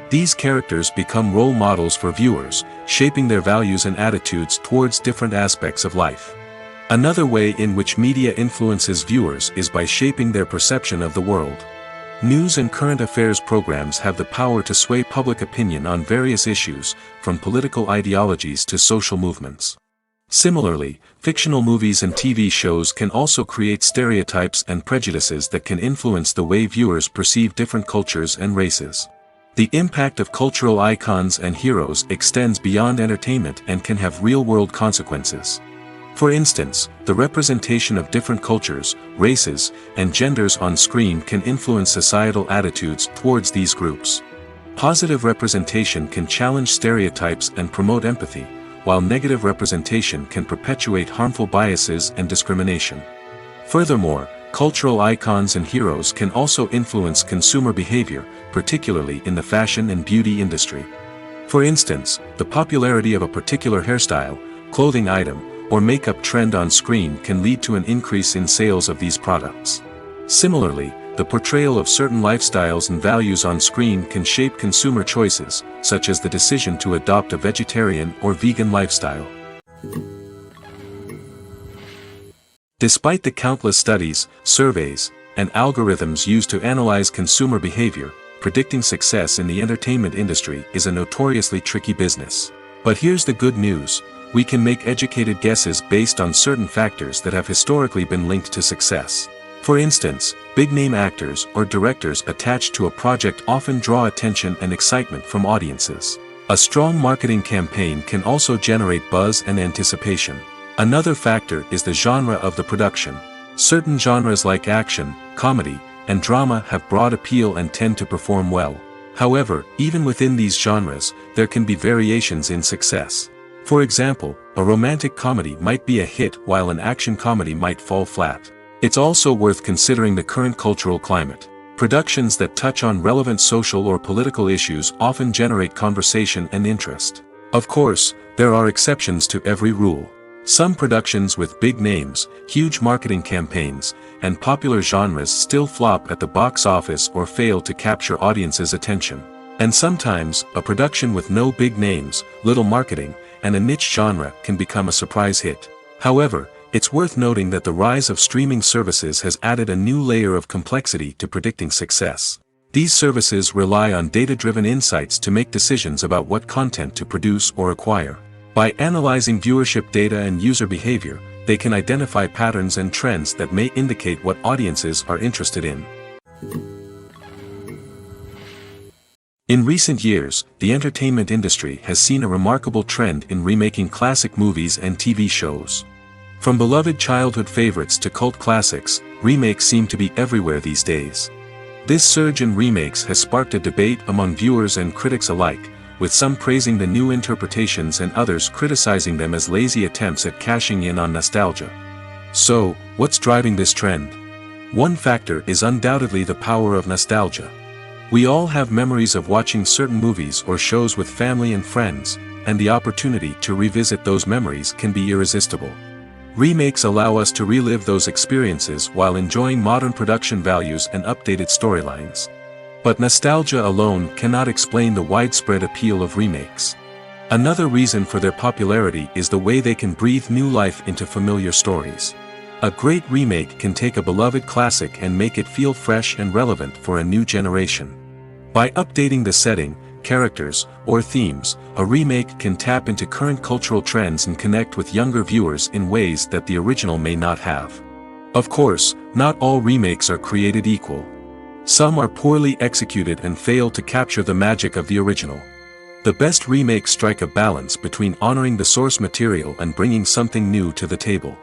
These characters become role models for viewers, shaping their values and attitudes towards different aspects of life. Another way in which media influences viewers is by shaping their perception of the world. News and current affairs programs have the power to sway public opinion on various issues, from political ideologies to social movements. Similarly, fictional movies and TV shows can also create stereotypes and prejudices that can influence the way viewers perceive different cultures and races. The impact of cultural icons and heroes extends beyond entertainment and can have real-world consequences. For instance, the representation of different cultures, races, and genders on screen can influence societal attitudes towards these groups. Positive representation can challenge stereotypes and promote empathy, while negative representation can perpetuate harmful biases and discrimination. Furthermore, cultural icons and heroes can also influence consumer behavior, particularly in the fashion and beauty industry. For instance, the popularity of a particular hairstyle, clothing item, or makeup trend on screen can lead to an increase in sales of these products. Similarly, the portrayal of certain lifestyles and values on screen can shape consumer choices, such as the decision to adopt a vegetarian or vegan lifestyle. Despite the countless studies, surveys, and algorithms used to analyze consumer behavior, predicting success in the entertainment industry is a notoriously tricky business. But here's the good news: we can make educated guesses based on certain factors that have historically been linked to success. For instance, big-name actors or directors attached to a project often draw attention and excitement from audiences. A strong marketing campaign can also generate buzz and anticipation. Another factor is the genre of the production. Certain genres like action, comedy, and drama have broad appeal and tend to perform well. However, even within these genres, there can be variations in success. For example, a romantic comedy might be a hit while an action comedy might fall flat. It's also worth considering the current cultural climate. Productions that touch on relevant social or political issues often generate conversation and interest. Of course, there are exceptions to every rule. Some productions with big names, huge marketing campaigns, and popular genres still flop at the box office or fail to capture audiences' attention. And sometimes, a production with no big names, little marketing, and a niche genre can become a surprise hit. However, it's worth noting that the rise of streaming services has added a new layer of complexity to predicting success. These services rely on data-driven insights to make decisions about what content to produce or acquire. By analyzing viewership data and user behavior, they can identify patterns and trends that may indicate what audiences are interested in. In recent years, the entertainment industry has seen a remarkable trend in remaking classic movies and TV shows. From beloved childhood favorites to cult classics, remakes seem to be everywhere these days. This surge in remakes has sparked a debate among viewers and critics alike, with some praising the new interpretations and others criticizing them as lazy attempts at cashing in on nostalgia. So, what's driving this trend? One factor is undoubtedly the power of nostalgia. We all have memories of watching certain movies or shows with family and friends, and the opportunity to revisit those memories can be irresistible. Remakes allow us to relive those experiences while enjoying modern production values and updated storylines. But nostalgia alone cannot explain the widespread appeal of remakes. Another reason for their popularity is the way they can breathe new life into familiar stories. A great remake can take a beloved classic and make it feel fresh and relevant for a new generation. By updating the setting, characters, or themes, a remake can tap into current cultural trends and connect with younger viewers in ways that the original may not have. Of course, not all remakes are created equal. Some are poorly executed and fail to capture the magic of the original. The best remakes strike a balance between honoring the source material and bringing something new to the table.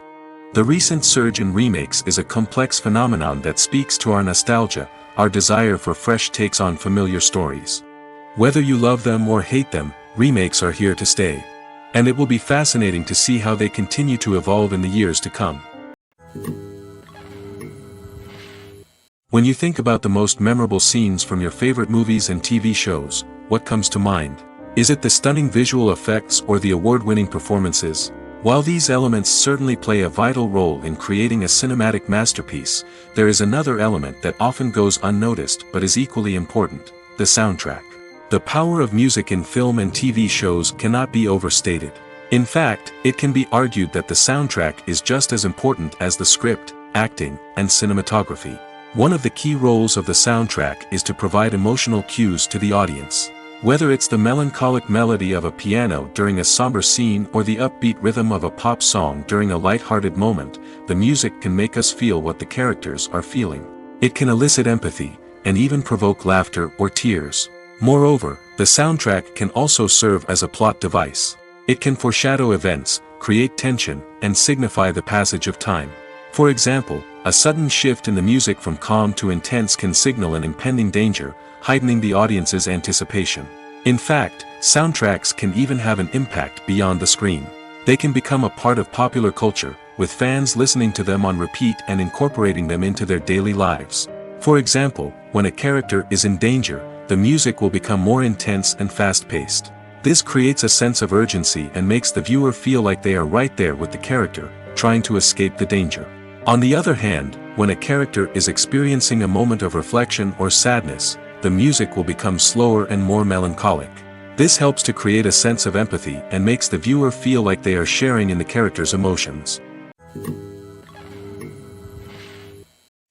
The recent surge in remakes is a complex phenomenon that speaks to our nostalgia, our desire for fresh takes on familiar stories. Whether you love them or hate them, remakes are here to stay. And it will be fascinating to see how they continue to evolve in the years to come. When you think about the most memorable scenes from your favorite movies and TV shows, what comes to mind? Is it the stunning visual effects or the award-winning performances? While these elements certainly play a vital role in creating a cinematic masterpiece, there is another element that often goes unnoticed but is equally important: the soundtrack. The power of music in film and TV shows cannot be overstated. In fact, it can be argued that the soundtrack is just as important as the script, acting, and cinematography. One of the key roles of the soundtrack is to provide emotional cues to the audience. Whether it's the melancholic melody of a piano during a somber scene or the upbeat rhythm of a pop song during a light-hearted moment, the music can make us feel what the characters are feeling. It can elicit empathy, and even provoke laughter or tears. Moreover, the soundtrack can also serve as a plot device. It can foreshadow events, create tension, and signify the passage of time. For example, a sudden shift in the music from calm to intense can signal an impending danger, heightening the audience's anticipation. In fact, soundtracks can even have an impact beyond the screen. They can become a part of popular culture, with fans listening to them on repeat and incorporating them into their daily lives. For example, when a character is in danger, the music will become more intense and fast-paced. This creates a sense of urgency and makes the viewer feel like they are right there with the character, trying to escape the danger. On the other hand, when a character is experiencing a moment of reflection or sadness, the music will become slower and more melancholic. This helps to create a sense of empathy and makes the viewer feel like they are sharing in the character's emotions.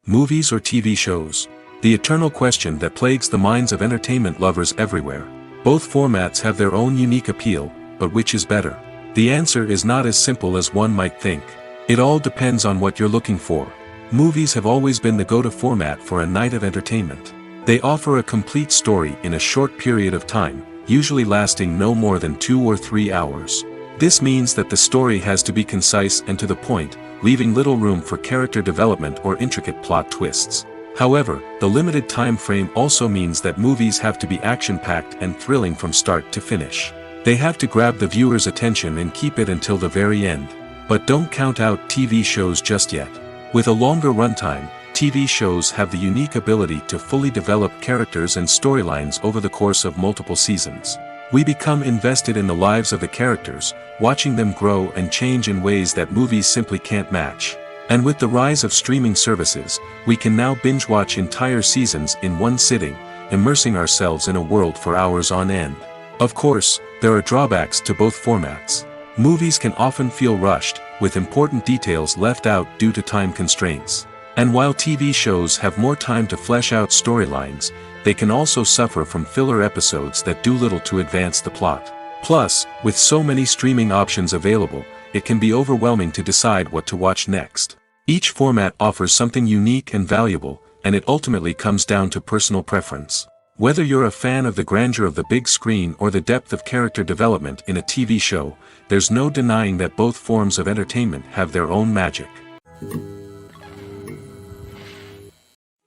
Movies or TV shows? The eternal question that plagues the minds of entertainment lovers everywhere. Both formats have their own unique appeal, but which is better? The answer is not as simple as one might think. It all depends on what you're looking for. Movies have always been the go-to format for a night of entertainment. They offer a complete story in a short period of time, usually lasting no more than 2 or 3 hours. This means that the story has to be concise and to the point, leaving little room for character development or intricate plot twists. However, the limited time frame also means that movies have to be action-packed and thrilling from start to finish. They have to grab the viewer's attention and keep it until the very end. But don't count out TV shows just yet. With a longer runtime, TV shows have the unique ability to fully develop characters and storylines over the course of multiple seasons. We become invested in the lives of the characters, watching them grow and change in ways that movies simply can't match. And with the rise of streaming services, we can now binge-watch entire seasons in one sitting, immersing ourselves in a world for hours on end. Of course, there are drawbacks to both formats. Movies can often feel rushed, with important details left out due to time constraints. And while TV shows have more time to flesh out storylines, they can also suffer from filler episodes that do little to advance the plot. Plus, with so many streaming options available, it can be overwhelming to decide what to watch next. Each format offers something unique and valuable, and it ultimately comes down to personal preference. Whether you're a fan of the grandeur of the big screen or the depth of character development in a TV show, there's no denying that both forms of entertainment have their own magic.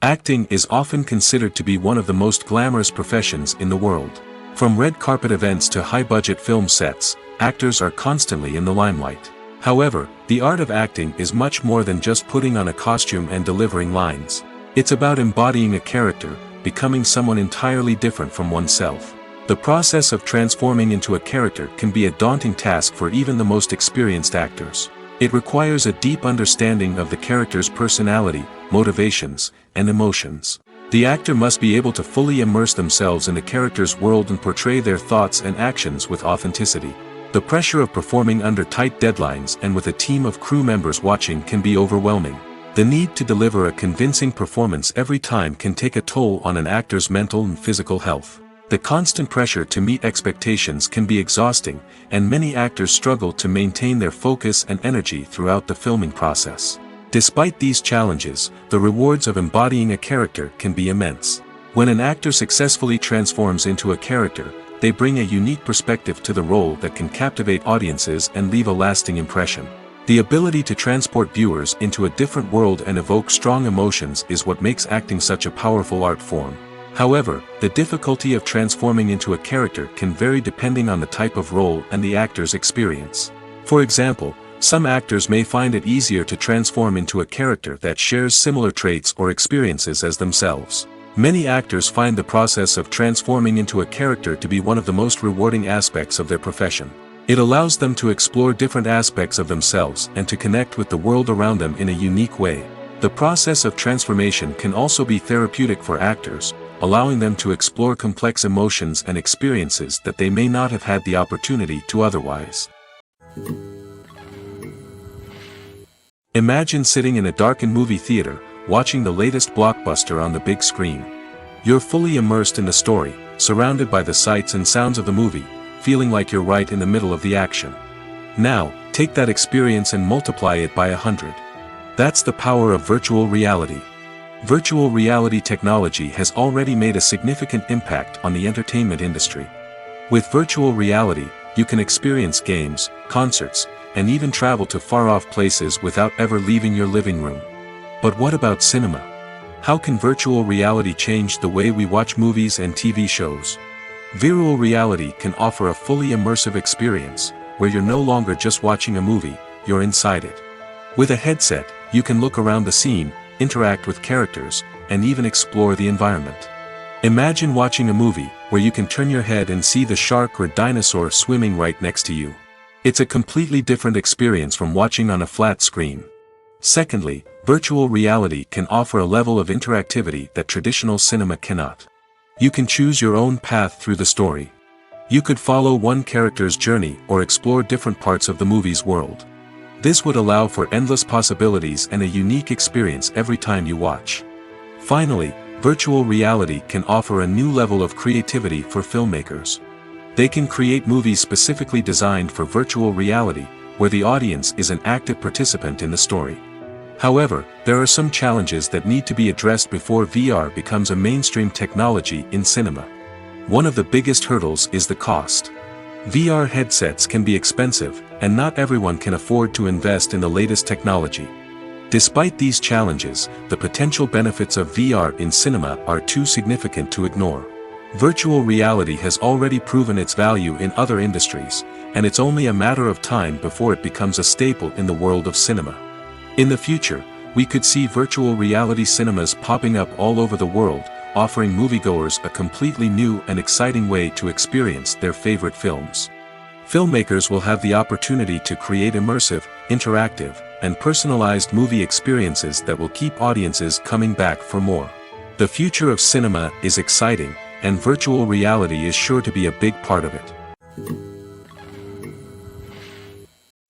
Acting is often considered to be one of the most glamorous professions in the world. From red carpet events to high-budget film sets, actors are constantly in the limelight. However, the art of acting is much more than just putting on a costume and delivering lines. It's about embodying a character, becoming someone entirely different from oneself. The process of transforming into a character can be a daunting task for even the most experienced actors. It requires a deep understanding of the character's personality, motivations, and emotions. The actor must be able to fully immerse themselves in the character's world and portray their thoughts and actions with authenticity. The pressure of performing under tight deadlines and with a team of crew members watching can be overwhelming. The need to deliver a convincing performance every time can take a toll on an actor's mental and physical health. The constant pressure to meet expectations can be exhausting, and many actors struggle to maintain their focus and energy throughout the filming process. Despite these challenges, the rewards of embodying a character can be immense. When an actor successfully transforms into a character, they bring a unique perspective to the role that can captivate audiences and leave a lasting impression. The ability to transport viewers into a different world and evoke strong emotions is what makes acting such a powerful art form. However, the difficulty of transforming into a character can vary depending on the type of role and the actor's experience. For example, some actors may find it easier to transform into a character that shares similar traits or experiences as themselves. Many actors find the process of transforming into a character to be one of the most rewarding aspects of their profession. It allows them to explore different aspects of themselves and to connect with the world around them in a unique way. The process of transformation can also be therapeutic for actors, allowing them to explore complex emotions and experiences that they may not have had the opportunity to otherwise. Imagine sitting in a darkened movie theater, watching the latest blockbuster on the big screen. You're fully immersed in the story, surrounded by the sights and sounds of the movie, feeling like you're right in the middle of the action. Now, take that experience and multiply it by 100. That's the power of virtual reality. Virtual reality technology has already made a significant impact on the entertainment industry. With virtual reality, you can experience games, concerts, and even travel to far-off places without ever leaving your living room. But what about cinema? How can virtual reality change the way we watch movies and TV shows? Virtual reality can offer a fully immersive experience, where you're no longer just watching a movie, you're inside it. With a headset, you can look around the scene, interact with characters, and even explore the environment. Imagine watching a movie, where you can turn your head and see the shark or dinosaur swimming right next to you. It's a completely different experience from watching on a flat screen. Secondly, virtual reality can offer a level of interactivity that traditional cinema cannot. You can choose your own path through the story. You could follow one character's journey or explore different parts of the movie's world. This would allow for endless possibilities and a unique experience every time you watch. Finally, virtual reality can offer a new level of creativity for filmmakers. They can create movies specifically designed for virtual reality, where the audience is an active participant in the story. However, there are some challenges that need to be addressed before VR becomes a mainstream technology in cinema. One of the biggest hurdles is the cost. VR headsets can be expensive, and not everyone can afford to invest in the latest technology. Despite these challenges, the potential benefits of VR in cinema are too significant to ignore. Virtual reality has already proven its value in other industries, and it's only a matter of time before it becomes a staple in the world of cinema. In the future, We could see virtual reality cinemas popping up all over the world, offering moviegoers a completely new and exciting way to experience their favorite films. Filmmakers will have the opportunity to create immersive, interactive, and personalized movie experiences that will keep audiences coming back for more. The future of cinema is exciting, and virtual reality is sure to be a big part of it.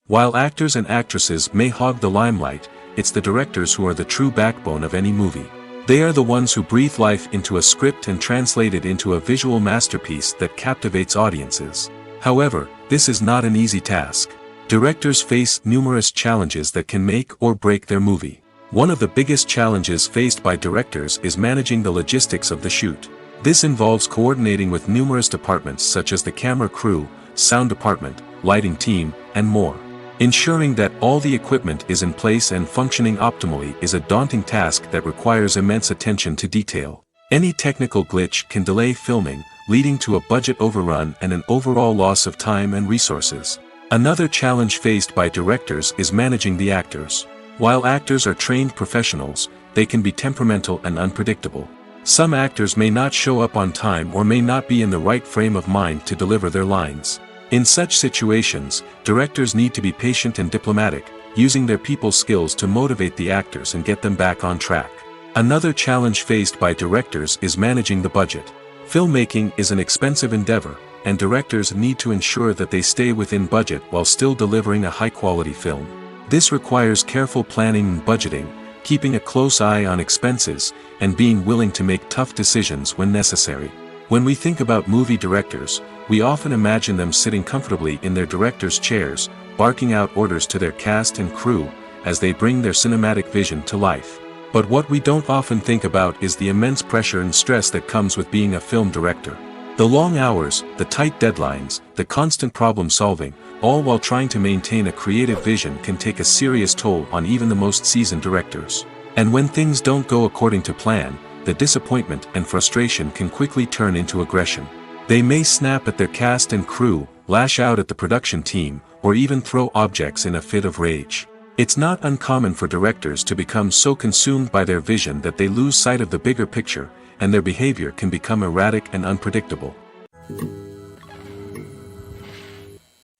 While actors and actresses may hog the limelight, it's the directors who are the true backbone of any movie. They are the ones who breathe life into a script and translate it into a visual masterpiece that captivates audiences. However, this is not an easy task. Directors face numerous challenges that can make or break their movie. One of the biggest challenges faced by directors is managing the logistics of the shoot. This involves coordinating with numerous departments such as the camera crew, sound department, lighting team, and more. Ensuring that all the equipment is in place and functioning optimally is a daunting task that requires immense attention to detail. Any technical glitch can delay filming, leading to a budget overrun and an overall loss of time and resources. Another challenge faced by directors is managing the actors. While actors are trained professionals, they can be temperamental and unpredictable. Some actors may not show up on time or may not be in the right frame of mind to deliver their lines. In such situations, directors need to be patient and diplomatic, using their people skills to motivate the actors and get them back on track. Another challenge faced by directors is managing the budget. Filmmaking is an expensive endeavor, and directors need to ensure that they stay within budget while still delivering a high-quality film. This requires careful planning and budgeting, keeping a close eye on expenses, and being willing to make tough decisions when necessary. When we think about movie directors, we often imagine them sitting comfortably in their director's chairs, barking out orders to their cast and crew, as they bring their cinematic vision to life. But what we don't often think about is the immense pressure and stress that comes with being a film director. The long hours, the tight deadlines, the constant problem solving, all while trying to maintain a creative vision can take a serious toll on even the most seasoned directors. And when things don't go according to plan, the disappointment and frustration can quickly turn into aggression. They may snap at their cast and crew, lash out at the production team, or even throw objects in a fit of rage. It's not uncommon for directors to become so consumed by their vision that they lose sight of the bigger picture, and their behavior can become erratic and unpredictable.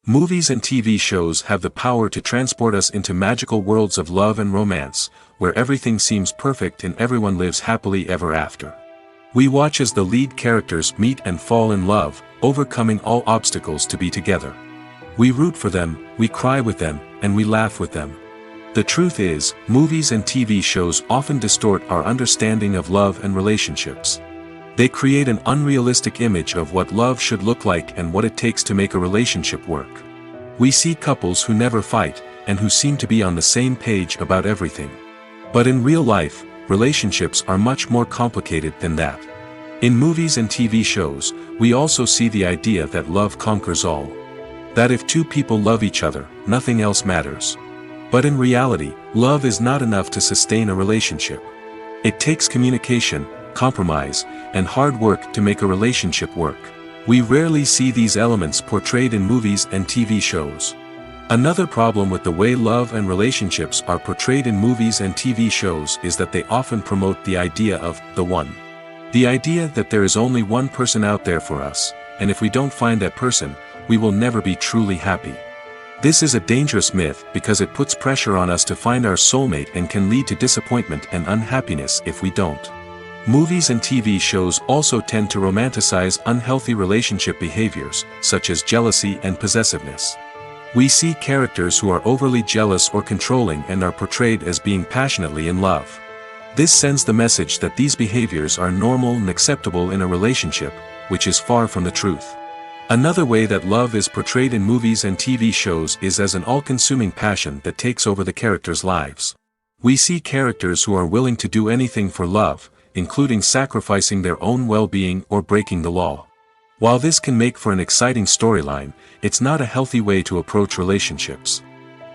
Movies and TV shows have the power to transport us into magical worlds of love and romance, where everything seems perfect and everyone lives happily ever after. We watch as the lead characters meet and fall in love, overcoming all obstacles to be together. We root for them, we cry with them, and we laugh with them. The truth is, movies and TV shows often distort our understanding of love and relationships. They create an unrealistic image of what love should look like and what it takes to make a relationship work. We see couples who never fight, and who seem to be on the same page about everything. But in real life, relationships are much more complicated than that. In movies and TV shows, we also see the idea that love conquers all. That if two people love each other, nothing else matters. But in reality, love is not enough to sustain a relationship. It takes communication, compromise, and hard work to make a relationship work. We rarely see these elements portrayed in movies and TV shows. Another problem with the way love and relationships are portrayed in movies and TV shows is that they often promote the idea of the one. The idea that there is only one person out there for us, and if we don't find that person, we will never be truly happy. This is a dangerous myth because it puts pressure on us to find our soulmate and can lead to disappointment and unhappiness if we don't. Movies and TV shows also tend to romanticize unhealthy relationship behaviors, such as jealousy and possessiveness. We see characters who are overly jealous or controlling and are portrayed as being passionately in love. This sends the message that these behaviors are normal and acceptable in a relationship, which is far from the truth. Another way that love is portrayed in movies and TV shows is as an all-consuming passion that takes over the characters' lives. We see characters who are willing to do anything for love, including sacrificing their own well-being or breaking the law. While this can make for an exciting storyline, it's not a healthy way to approach relationships.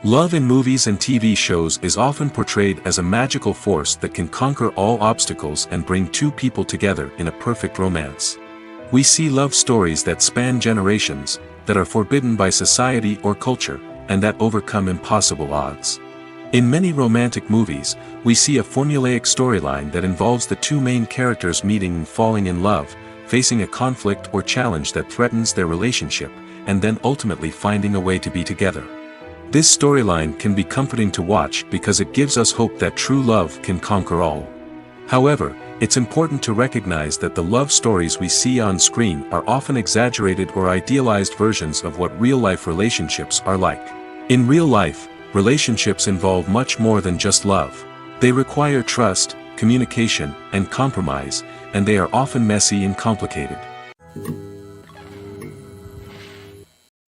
Love in movies and TV shows is often portrayed as a magical force that can conquer all obstacles and bring two people together in a perfect romance. We see love stories that span generations, that are forbidden by society or culture, and that overcome impossible odds. In many romantic movies, we see a formulaic storyline that involves the two main characters meeting and falling in love, facing a conflict or challenge that threatens their relationship, and then ultimately finding a way to be together. This storyline can be comforting to watch because it gives us hope that true love can conquer all. However, it's important to recognize that the love stories we see on screen are often exaggerated or idealized versions of what real-life relationships are like. In real life, relationships involve much more than just love. They require trust, communication, and compromise, and they are often messy and complicated.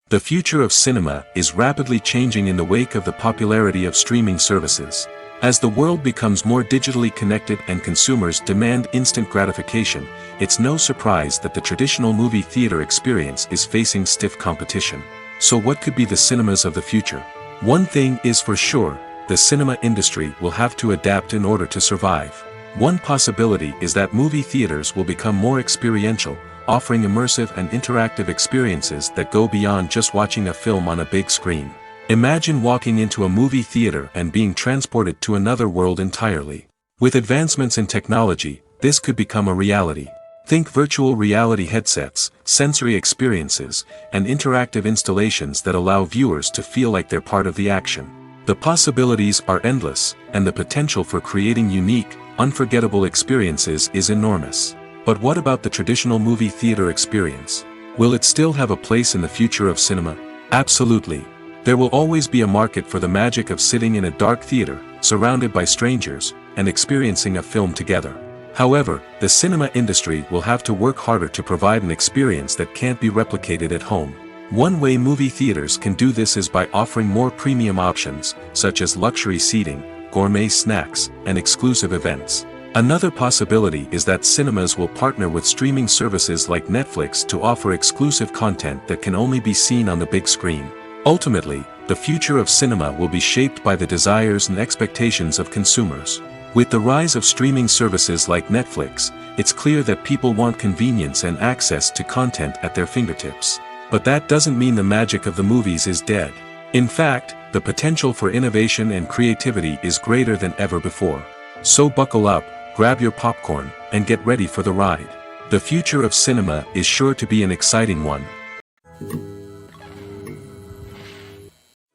The future of cinema is rapidly changing in the wake of the popularity of streaming services. As the world becomes more digitally connected and consumers demand instant gratification, it's no surprise that the traditional movie theater experience is facing stiff competition. So what could be the cinemas of the future? One thing is for sure, the cinema industry will have to adapt in order to survive. One possibility is that movie theaters will become more experiential, offering immersive and interactive experiences that go beyond just watching a film on a big screen. Imagine walking into a movie theater and being transported to another world entirely. With advancements in technology, this could become a reality. Think virtual reality headsets, sensory experiences, and interactive installations that allow viewers to feel like they're part of the action. The possibilities are endless, and the potential for creating unique, unforgettable experiences is enormous. But what about the traditional movie theater experience? Will it still have a place in the future of cinema? Absolutely. There will always be a market for the magic of sitting in a dark theater, surrounded by strangers, and experiencing a film together. However, the cinema industry will have to work harder to provide an experience that can't be replicated at home. One way movie theaters can do this is by offering more premium options, such as luxury seating, gourmet snacks, and exclusive events. Another possibility is that cinemas will partner with streaming services like Netflix to offer exclusive content that can only be seen on the big screen. Ultimately, the future of cinema will be shaped by the desires and expectations of consumers. With the rise of streaming services like Netflix, it's clear that people want convenience and access to content at their fingertips. But that doesn't mean the magic of the movies is dead. In fact, the potential for innovation and creativity is greater than ever before. So buckle up, grab your popcorn, and get ready for the ride. The future of cinema is sure to be an exciting one.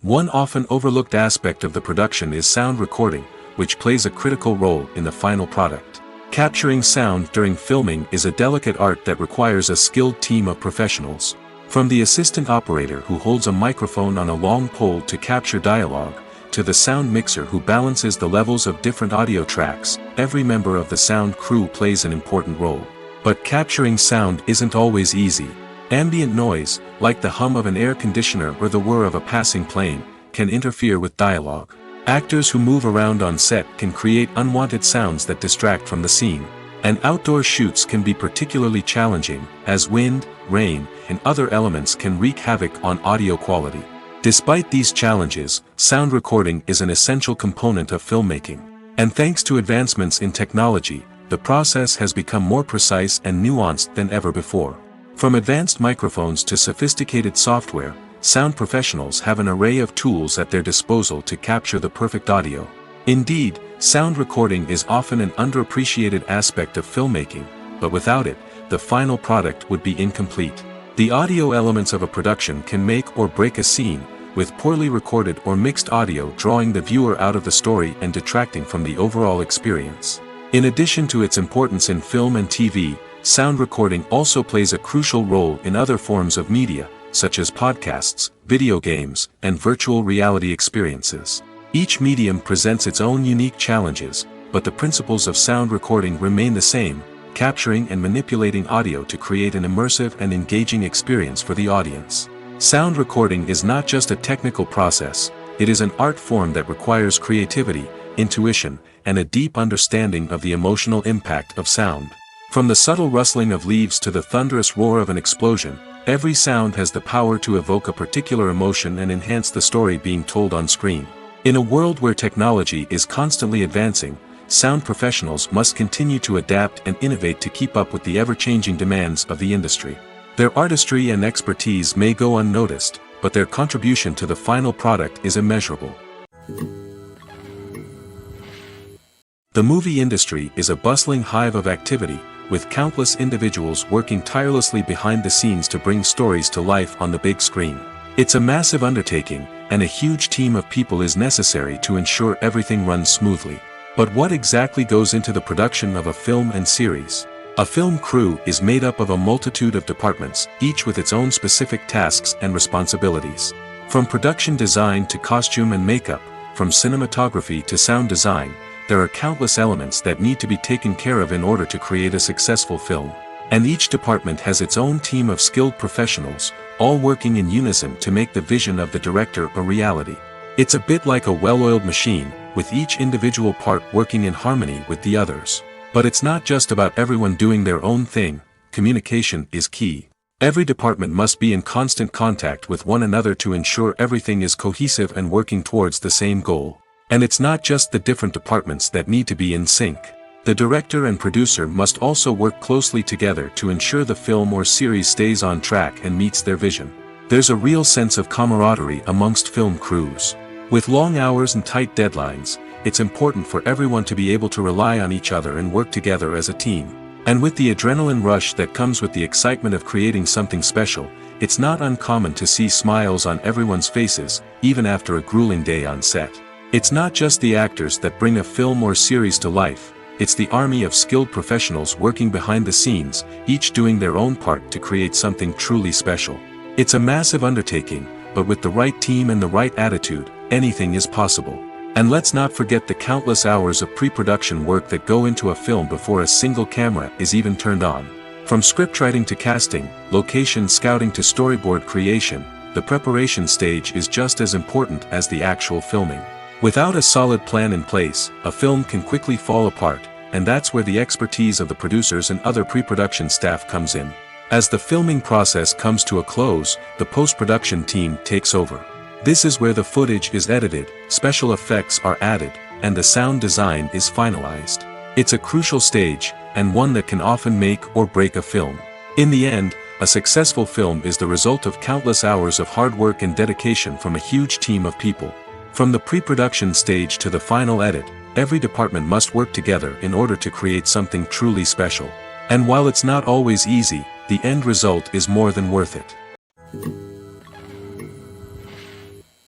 One often overlooked aspect of the production is sound recording, which plays a critical role in the final product. Capturing sound during filming is a delicate art that requires a skilled team of professionals. From the assistant operator who holds a microphone on a long pole to capture dialogue, to the sound mixer who balances the levels of different audio tracks, every member of the sound crew plays an important role. But capturing sound isn't always easy. Ambient noise, like the hum of an air conditioner or the whir of a passing plane, can interfere with dialogue. Actors who move around on set can create unwanted sounds that distract from the scene. And outdoor shoots can be particularly challenging, as wind, rain, and other elements can wreak havoc on audio quality. Despite these challenges, sound recording is an essential component of filmmaking. And thanks to advancements in technology, the process has become more precise and nuanced than ever before. From advanced microphones to sophisticated software, sound professionals have an array of tools at their disposal to capture the perfect audio. Indeed, sound recording is often an underappreciated aspect of filmmaking, but without it, the final product would be incomplete. The audio elements of a production can make or break a scene, with poorly recorded or mixed audio drawing the viewer out of the story and detracting from the overall experience. In addition to its importance in film and TV, sound recording also plays a crucial role in other forms of media, such as podcasts, video games, and virtual reality experiences. Each medium presents its own unique challenges, but the principles of sound recording remain the same, capturing and manipulating audio to create an immersive and engaging experience for the audience. Sound recording is not just a technical process, it is an art form that requires creativity, intuition, and a deep understanding of the emotional impact of sound. From the subtle rustling of leaves to the thunderous roar of an explosion, every sound has the power to evoke a particular emotion and enhance the story being told on screen. In a world where technology is constantly advancing, sound professionals must continue to adapt and innovate to keep up with the ever-changing demands of the industry. Their artistry and expertise may go unnoticed, but their contribution to the final product is immeasurable. The movie industry is a bustling hive of activity, with countless individuals working tirelessly behind the scenes to bring stories to life on the big screen. It's a massive undertaking, and a huge team of people is necessary to ensure everything runs smoothly. But what exactly goes into the production of a film and series? A film crew is made up of a multitude of departments, each with its own specific tasks and responsibilities. From production design to costume and makeup, from cinematography to sound design, there are countless elements that need to be taken care of in order to create a successful film. And each department has its own team of skilled professionals, all working in unison to make the vision of the director a reality. It's a bit like a well-oiled machine, with each individual part working in harmony with the others. But it's not just about everyone doing their own thing. Communication is key. Every department must be in constant contact with one another to ensure everything is cohesive and working towards the same goal. And it's not just the different departments that need to be in sync. The director and producer must also work closely together to ensure the film or series stays on track and meets their vision. There's a real sense of camaraderie amongst film crews. With long hours and tight deadlines, it's important for everyone to be able to rely on each other and work together as a team. And with the adrenaline rush that comes with the excitement of creating something special, it's not uncommon to see smiles on everyone's faces, even after a grueling day on set. It's not just the actors that bring a film or series to life, it's the army of skilled professionals working behind the scenes, each doing their own part to create something truly special. It's a massive undertaking, but with the right team and the right attitude, anything is possible. And let's not forget the countless hours of pre-production work that go into a film before a single camera is even turned on. From scriptwriting to casting, location scouting to storyboard creation, the preparation stage is just as important as the actual filming. Without a solid plan in place, a film can quickly fall apart, and that's where the expertise of the producers and other pre-production staff comes in. As the filming process comes to a close, the post-production team takes over. This is where the footage is edited, special effects are added, and the sound design is finalized. It's a crucial stage, and one that can often make or break a film. In the end, a successful film is the result of countless hours of hard work and dedication from a huge team of people. From the pre-production stage to the final edit, every department must work together in order to create something truly special. And while it's not always easy, the end result is more than worth it.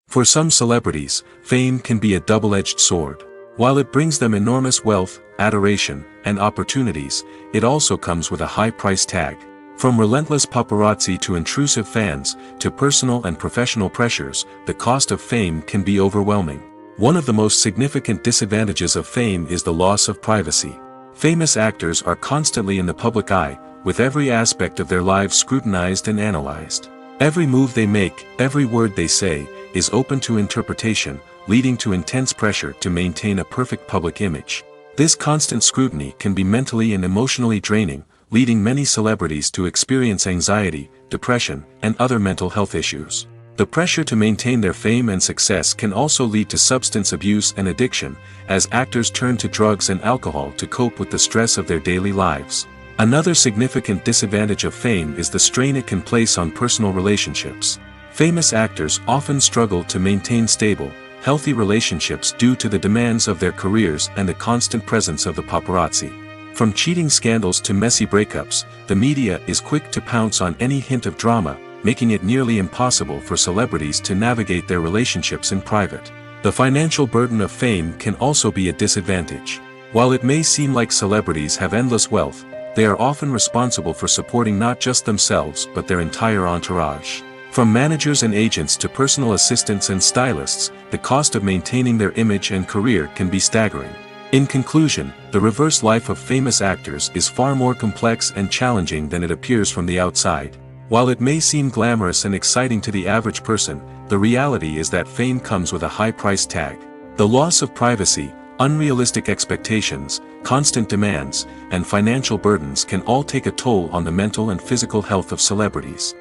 For some celebrities, fame can be a double-edged sword. While it brings them enormous wealth, adoration, and opportunities, it also comes with a high price tag. From relentless paparazzi to intrusive fans, to personal and professional pressures, the cost of fame can be overwhelming. One of the most significant disadvantages of fame is the loss of privacy. Famous actors are constantly in the public eye, with every aspect of their lives scrutinized and analyzed. Every move they make, every word they say, is open to interpretation, leading to intense pressure to maintain a perfect public image. This constant scrutiny can be mentally and emotionally draining, leading many celebrities to experience anxiety, depression, and other mental health issues. The pressure to maintain their fame and success can also lead to substance abuse and addiction, as actors turn to drugs and alcohol to cope with the stress of their daily lives. Another significant disadvantage of fame is the strain it can place on personal relationships. Famous actors often struggle to maintain stable, healthy relationships due to the demands of their careers and the constant presence of the paparazzi. From cheating scandals to messy breakups, the media is quick to pounce on any hint of drama, making it nearly impossible for celebrities to navigate their relationships in private. The financial burden of fame can also be a disadvantage. While it may seem like celebrities have endless wealth, they are often responsible for supporting not just themselves but their entire entourage. From managers and agents to personal assistants and stylists, the cost of maintaining their image and career can be staggering. In conclusion, the reverse life of famous actors is far more complex and challenging than it appears from the outside. While it may seem glamorous and exciting to the average person, the reality is that fame comes with a high price tag. The loss of privacy, unrealistic expectations, constant demands, and financial burdens can all take a toll on the mental and physical health of celebrities.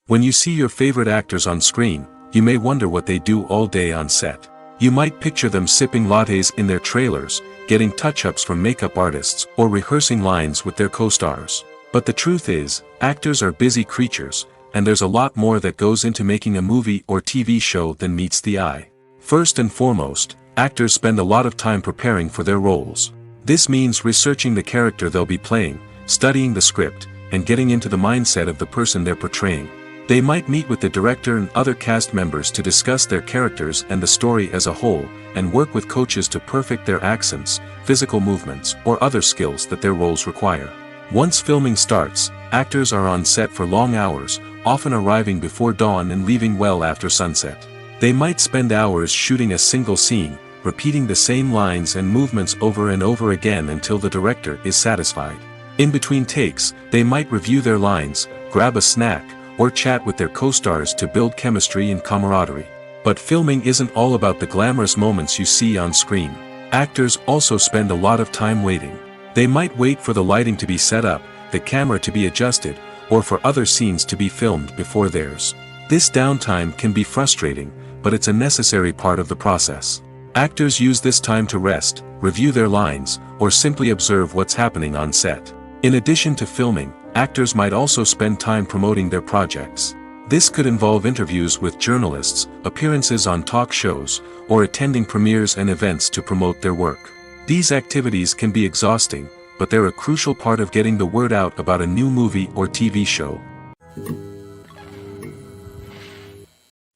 When you see your favorite actors on screen, you may wonder what they do all day on set. You might picture them sipping lattes in their trailers, getting touch-ups from makeup artists, or rehearsing lines with their co-stars. But the truth is, actors are busy creatures, and there's a lot more that goes into making a movie or TV show than meets the eye. First and foremost, actors spend a lot of time preparing for their roles. This means researching the character they'll be playing, studying the script, and getting into the mindset of the person they're portraying. They might meet with the director and other cast members to discuss their characters and the story as a whole, and work with coaches to perfect their accents, physical movements, or other skills that their roles require. Once filming starts, actors are on set for long hours, often arriving before dawn and leaving well after sunset. They might spend hours shooting a single scene, repeating the same lines and movements over and over again until the director is satisfied. In between takes, they might review their lines, grab a snack, or chat with their co-stars to build chemistry and camaraderie. But filming isn't all about the glamorous moments you see on screen. Actors also spend a lot of time waiting. They might wait for the lighting to be set up, the camera to be adjusted, or for other scenes to be filmed before theirs. This downtime can be frustrating, but it's a necessary part of the process. Actors use this time to rest, review their lines, or simply observe what's happening on set. In addition to filming, actors might also spend time promoting their projects. This could involve interviews with journalists, appearances on talk shows, or attending premieres and events to promote their work. These activities can be exhausting, but they're a crucial part of getting the word out about a new movie or TV show.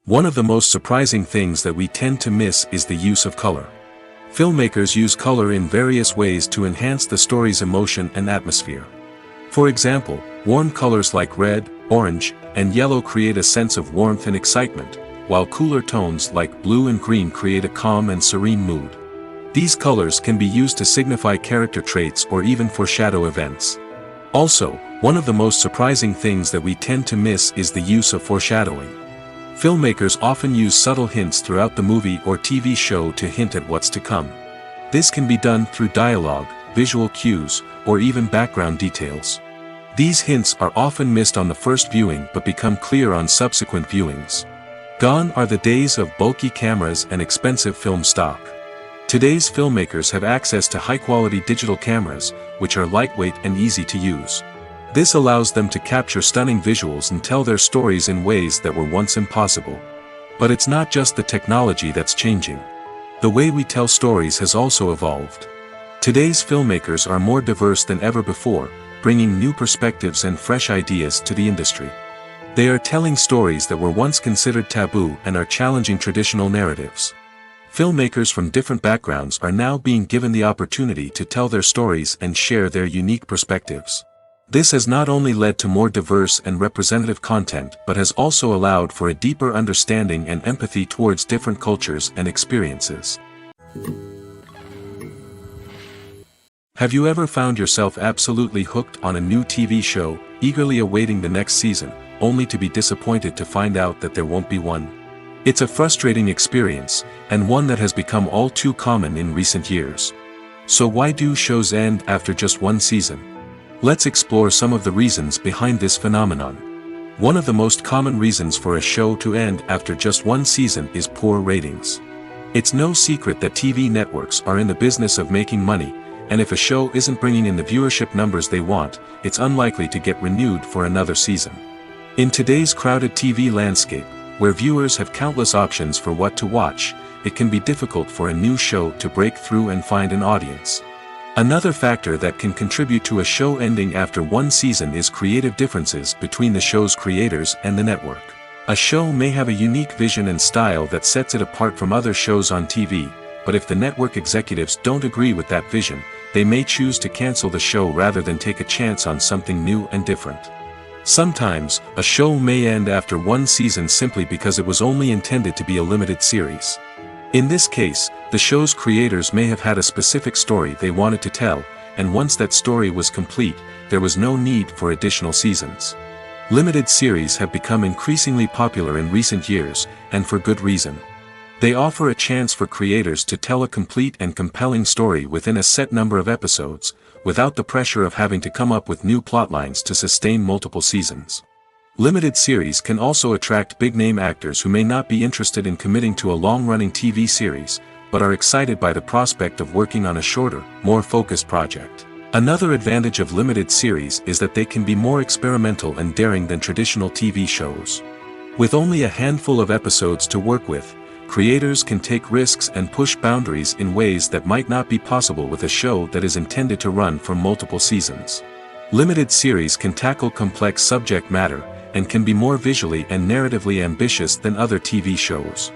One of the most surprising things that we tend to miss is the use of color. Filmmakers use color in various ways to enhance the story's emotion and atmosphere. For example, warm colors like red, orange, and yellow create a sense of warmth and excitement, while cooler tones like blue and green create a calm and serene mood. These colors can be used to signify character traits or even foreshadow events. Also, one of the most surprising things that we tend to miss is the use of foreshadowing. Filmmakers often use subtle hints throughout the movie or TV show to hint at what's to come. This can be done through dialogue, visual cues, or even background details. These hints are often missed on the first viewing but become clear on subsequent viewings. Gone are the days of bulky cameras and expensive film stock. Today's filmmakers have access to high-quality digital cameras, which are lightweight and easy to use. This allows them to capture stunning visuals and tell their stories in ways that were once impossible. But it's not just the technology that's changing. The way we tell stories has also evolved. Today's filmmakers are more diverse than ever before, bringing new perspectives and fresh ideas to the industry. They are telling stories that were once considered taboo and are challenging traditional narratives. Filmmakers from different backgrounds are now being given the opportunity to tell their stories and share their unique perspectives. This has not only led to more diverse and representative content but has also allowed for a deeper understanding and empathy towards different cultures and experiences. Have you ever found yourself absolutely hooked on a new TV show, eagerly awaiting the next season, only to be disappointed to find out that there won't be one? It's a frustrating experience, and one that has become all too common in recent years. So why do shows end after just one season? Let's explore some of the reasons behind this phenomenon. One of the most common reasons for a show to end after just one season is poor ratings. It's no secret that TV networks are in the business of making money, and if a show isn't bringing in the viewership numbers they want, it's unlikely to get renewed for another season. In today's crowded TV landscape, where viewers have countless options for what to watch, it can be difficult for a new show to break through and find an audience. Another factor that can contribute to a show ending after one season is creative differences between the show's creators and the network. A show may have a unique vision and style that sets it apart from other shows on TV, but if the network executives don't agree with that vision, they may choose to cancel the show rather than take a chance on something new and different. Sometimes, a show may end after one season simply because it was only intended to be a limited series. In this case, the show's creators may have had a specific story they wanted to tell, and once that story was complete, there was no need for additional seasons. Limited series have become increasingly popular in recent years, and for good reason. They offer a chance for creators to tell a complete and compelling story within a set number of episodes, without the pressure of having to come up with new plotlines to sustain multiple seasons. Limited series can also attract big-name actors who may not be interested in committing to a long-running TV series, but are excited by the prospect of working on a shorter, more focused project. Another advantage of limited series is that they can be more experimental and daring than traditional TV shows. With only a handful of episodes to work with, creators can take risks and push boundaries in ways that might not be possible with a show that is intended to run for multiple seasons. Limited series can tackle complex subject matter, and can be more visually and narratively ambitious than other TV shows.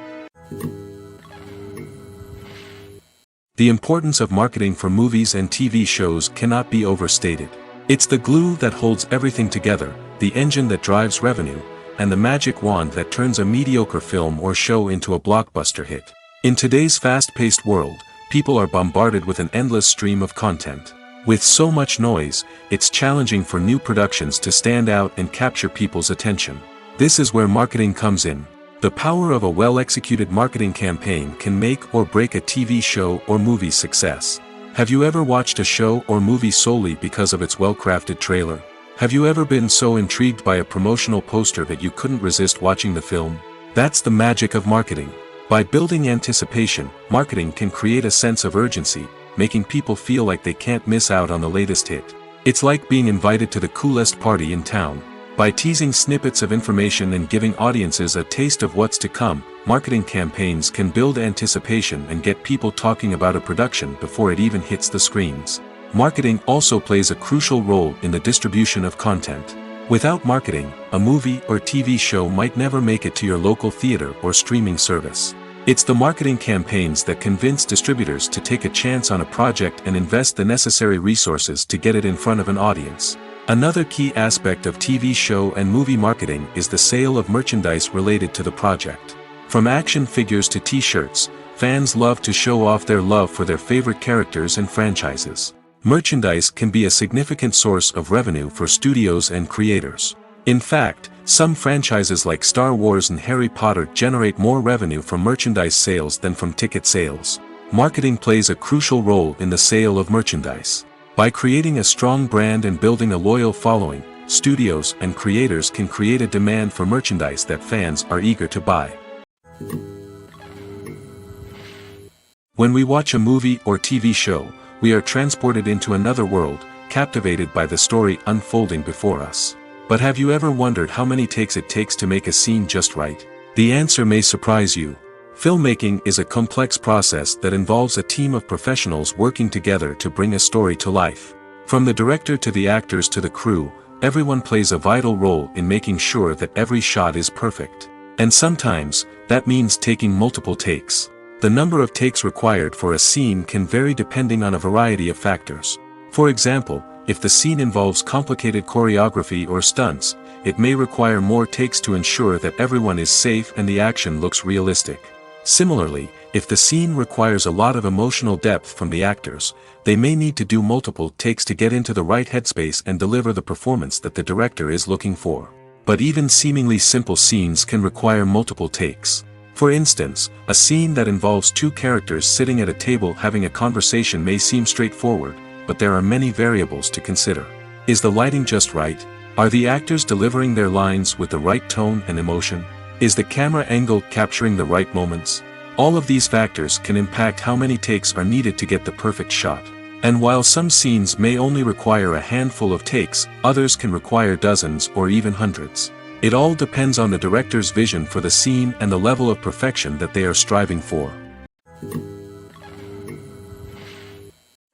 The importance of marketing for movies and TV shows cannot be overstated. It's the glue that holds everything together, the engine that drives revenue, and the magic wand that turns a mediocre film or show into a blockbuster hit. In today's fast-paced world, people are bombarded with an endless stream of content. With so much noise, it's challenging for new productions to stand out and capture people's attention. This is where marketing comes in. The power of a well-executed marketing campaign can make or break a TV show or movie's success. Have you ever watched a show or movie solely because of its well-crafted trailer? Have you ever been so intrigued by a promotional poster that you couldn't resist watching the film? That's the magic of marketing. By building anticipation, marketing can create a sense of urgency, making people feel like they can't miss out on the latest hit. It's like being invited to the coolest party in town. By teasing snippets of information and giving audiences a taste of what's to come, marketing campaigns can build anticipation and get people talking about a production before it even hits the screens. Marketing also plays a crucial role in the distribution of content. Without marketing, a movie or TV show might never make it to your local theater or streaming service. It's the marketing campaigns that convince distributors to take a chance on a project and invest the necessary resources to get it in front of an audience. Another key aspect of TV show and movie marketing is the sale of merchandise related to the project. From action figures to t-shirts, fans love to show off their love for their favorite characters and franchises. Merchandise can be a significant source of revenue for studios and creators. In fact, some franchises like Star Wars and Harry Potter generate more revenue from merchandise sales than from ticket sales. Marketing plays a crucial role in the sale of merchandise. By creating a strong brand and building a loyal following, studios and creators can create a demand for merchandise that fans are eager to buy. When we watch a movie or TV show, we are transported into another world, captivated by the story unfolding before us. But have you ever wondered how many takes it takes to make a scene just right? The answer may surprise you. Filmmaking is a complex process that involves a team of professionals working together to bring a story to life. From the director to the actors to the crew, everyone plays a vital role in making sure that every shot is perfect. And sometimes, that means taking multiple takes. The number of takes required for a scene can vary depending on a variety of factors. For example, if the scene involves complicated choreography or stunts, it may require more takes to ensure that everyone is safe and the action looks realistic. Similarly, if the scene requires a lot of emotional depth from the actors, they may need to do multiple takes to get into the right headspace and deliver the performance that the director is looking for. But even seemingly simple scenes can require multiple takes. For instance, a scene that involves two characters sitting at a table having a conversation may seem straightforward, but there are many variables to consider. Is the lighting just right? Are the actors delivering their lines with the right tone and emotion? Is the camera angle capturing the right moments? All of these factors can impact how many takes are needed to get the perfect shot. And while some scenes may only require a handful of takes, others can require dozens or even hundreds. It all depends on the director's vision for the scene and the level of perfection that they are striving for.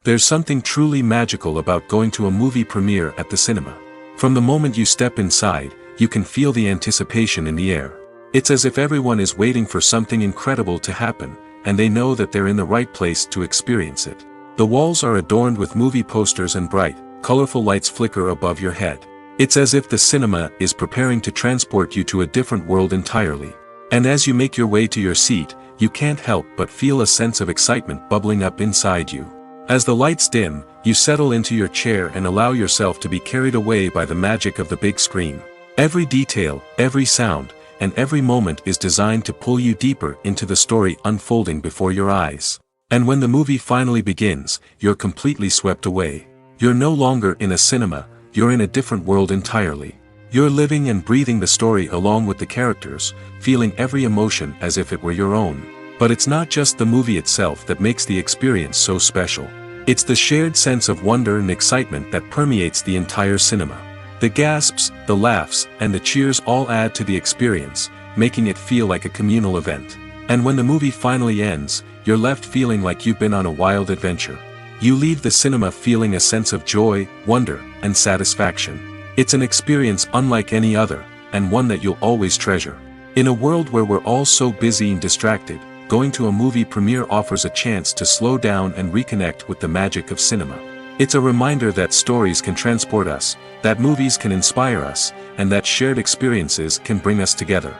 There's something truly magical about going to a movie premiere at the cinema. From the moment you step inside, you can feel the anticipation in the air. It's as if everyone is waiting for something incredible to happen, and they know that they're in the right place to experience it. The walls are adorned with movie posters and bright, colorful lights flicker above your head. It's as if the cinema is preparing to transport you to a different world entirely. And as you make your way to your seat, you can't help but feel a sense of excitement bubbling up inside you. As the lights dim, you settle into your chair and allow yourself to be carried away by the magic of the big screen. Every detail, every sound, and every moment is designed to pull you deeper into the story unfolding before your eyes. And when the movie finally begins, you're completely swept away. You're no longer in a cinema, you're in a different world entirely. You're living and breathing the story along with the characters, feeling every emotion as if it were your own. But it's not just the movie itself that makes the experience so special. It's the shared sense of wonder and excitement that permeates the entire cinema. The gasps, the laughs, and the cheers all add to the experience, making it feel like a communal event. And when the movie finally ends, you're left feeling like you've been on a wild adventure. You leave the cinema feeling a sense of joy, wonder, and satisfaction. It's an experience unlike any other, and one that you'll always treasure. In a world where we're all so busy and distracted, going to a movie premiere offers a chance to slow down and reconnect with the magic of cinema. It's a reminder that stories can transport us, that movies can inspire us, and that shared experiences can bring us together.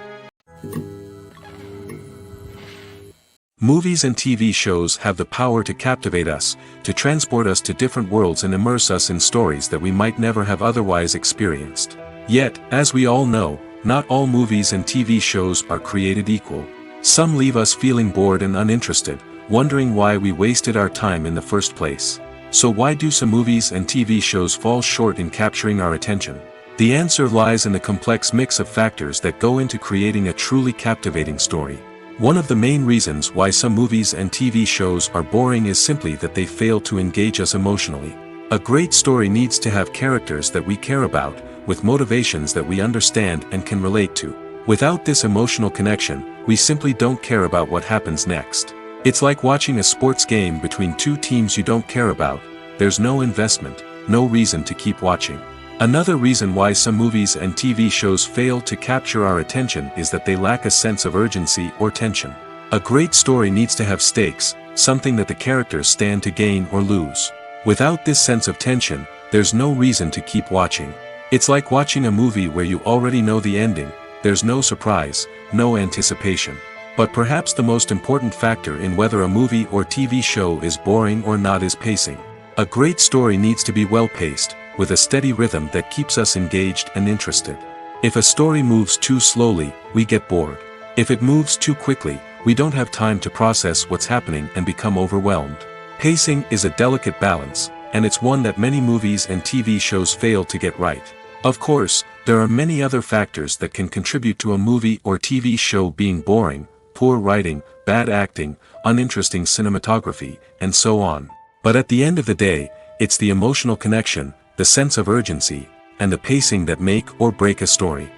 Movies and TV shows have the power to captivate us, to transport us to different worlds and immerse us in stories that we might never have otherwise experienced. Yet, as we all know, not all movies and TV shows are created equal. Some leave us feeling bored and uninterested, wondering why we wasted our time in the first place. So why do some movies and TV shows fall short in capturing our attention? The answer lies in the complex mix of factors that go into creating a truly captivating story. One of the main reasons why some movies and TV shows are boring is simply that they fail to engage us emotionally. A great story needs to have characters that we care about, with motivations that we understand and can relate to. Without this emotional connection, we simply don't care about what happens next. It's like watching a sports game between two teams you don't care about. There's no investment, no reason to keep watching. Another reason why some movies and TV shows fail to capture our attention is that they lack a sense of urgency or tension. A great story needs to have stakes, something that the characters stand to gain or lose. Without this sense of tension, there's no reason to keep watching. It's like watching a movie where you already know the ending. There's no surprise, no anticipation. But perhaps the most important factor in whether a movie or TV show is boring or not is pacing. A great story needs to be well-paced, with a steady rhythm that keeps us engaged and interested. If a story moves too slowly, we get bored. If it moves too quickly, we don't have time to process what's happening and become overwhelmed. Pacing is a delicate balance, and it's one that many movies and TV shows fail to get right. Of course, there are many other factors that can contribute to a movie or TV show being boring: poor writing, bad acting, uninteresting cinematography, and so on. But at the end of the day, it's the emotional connection, the sense of urgency, and the pacing that make or break a story.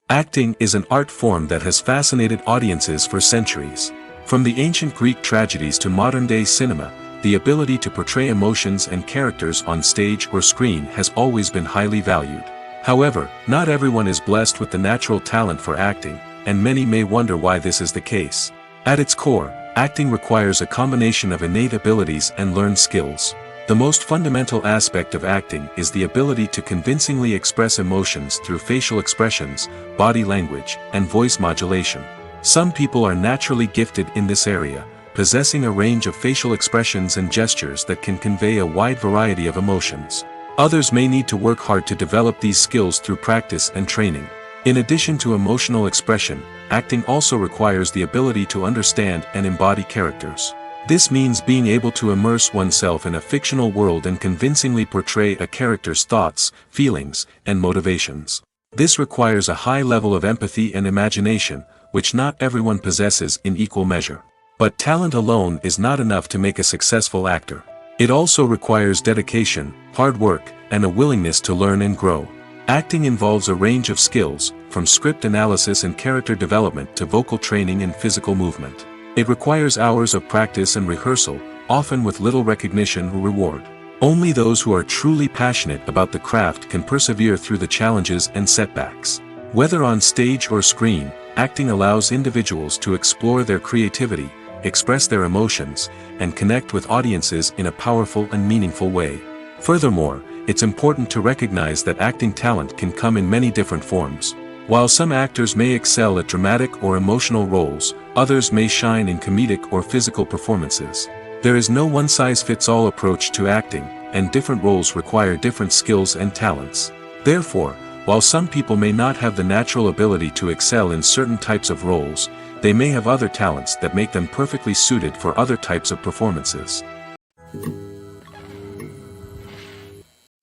Acting is an art form that has fascinated audiences for centuries. From the ancient Greek tragedies to modern-day cinema, the ability to portray emotions and characters on stage or screen has always been highly valued. However, not everyone is blessed with the natural talent for acting, and many may wonder why this is the case. At its core, acting requires a combination of innate abilities and learned skills. The most fundamental aspect of acting is the ability to convincingly express emotions through facial expressions, body language, and voice modulation. Some people are naturally gifted in this area, possessing a range of facial expressions and gestures that can convey a wide variety of emotions. Others may need to work hard to develop these skills through practice and training. In addition to emotional expression, acting also requires the ability to understand and embody characters. This means being able to immerse oneself in a fictional world and convincingly portray a character's thoughts, feelings, and motivations. This requires a high level of empathy and imagination, which not everyone possesses in equal measure. But talent alone is not enough to make a successful actor. It also requires dedication, hard work, and a willingness to learn and grow. Acting involves a range of skills, from script analysis and character development to vocal training and physical movement. It requires hours of practice and rehearsal, often with little recognition or reward. Only those who are truly passionate about the craft can persevere through the challenges and setbacks. Whether on stage or screen, acting allows individuals to explore their creativity, express their emotions, and connect with audiences in a powerful and meaningful way. Furthermore, it's important to recognize that acting talent can come in many different forms. While some actors may excel at dramatic or emotional roles, others may shine in comedic or physical performances. There is no one-size-fits-all approach to acting, and different roles require different skills and talents. Therefore, while some people may not have the natural ability to excel in certain types of roles, they may have other talents that make them perfectly suited for other types of performances.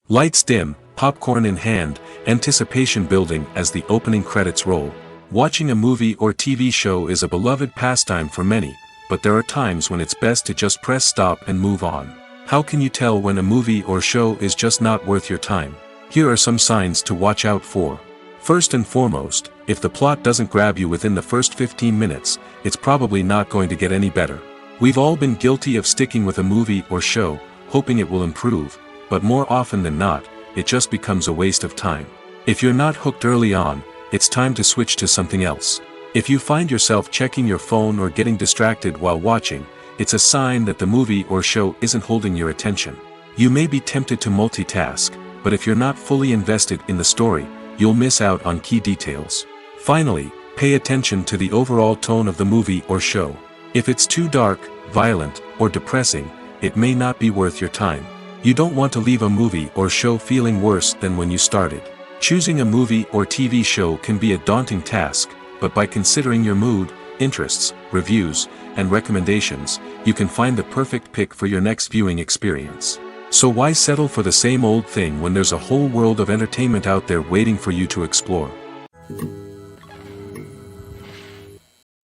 Lights dim, popcorn in hand, anticipation building as the opening credits roll. Watching a movie or TV show is a beloved pastime for many, but there are times when it's best to just press stop and move on. How can you tell when a movie or show is just not worth your time? Here are some signs to watch out for. First and foremost, If the plot doesn't grab you within the first 15 minutes, it's probably not going to get any better. We've all been guilty of sticking with a movie or show, hoping it will improve, but more often than not, it just becomes a waste of time. If you're not hooked early on, it's time to switch to something else. If you find yourself checking your phone or getting distracted while watching, it's a sign that the movie or show isn't holding your attention. You may be tempted to multitask, but if you're not fully invested in the story, you'll miss out on key details. Finally, pay attention to the overall tone of the movie or show. If it's too dark, violent, or depressing, it may not be worth your time. You don't want to leave a movie or show feeling worse than when you started. Choosing a movie or TV show can be a daunting task, but by considering your mood, interests, reviews, and recommendations, you can find the perfect pick for your next viewing experience. So why settle for the same old thing when there's a whole world of entertainment out there waiting for you to explore?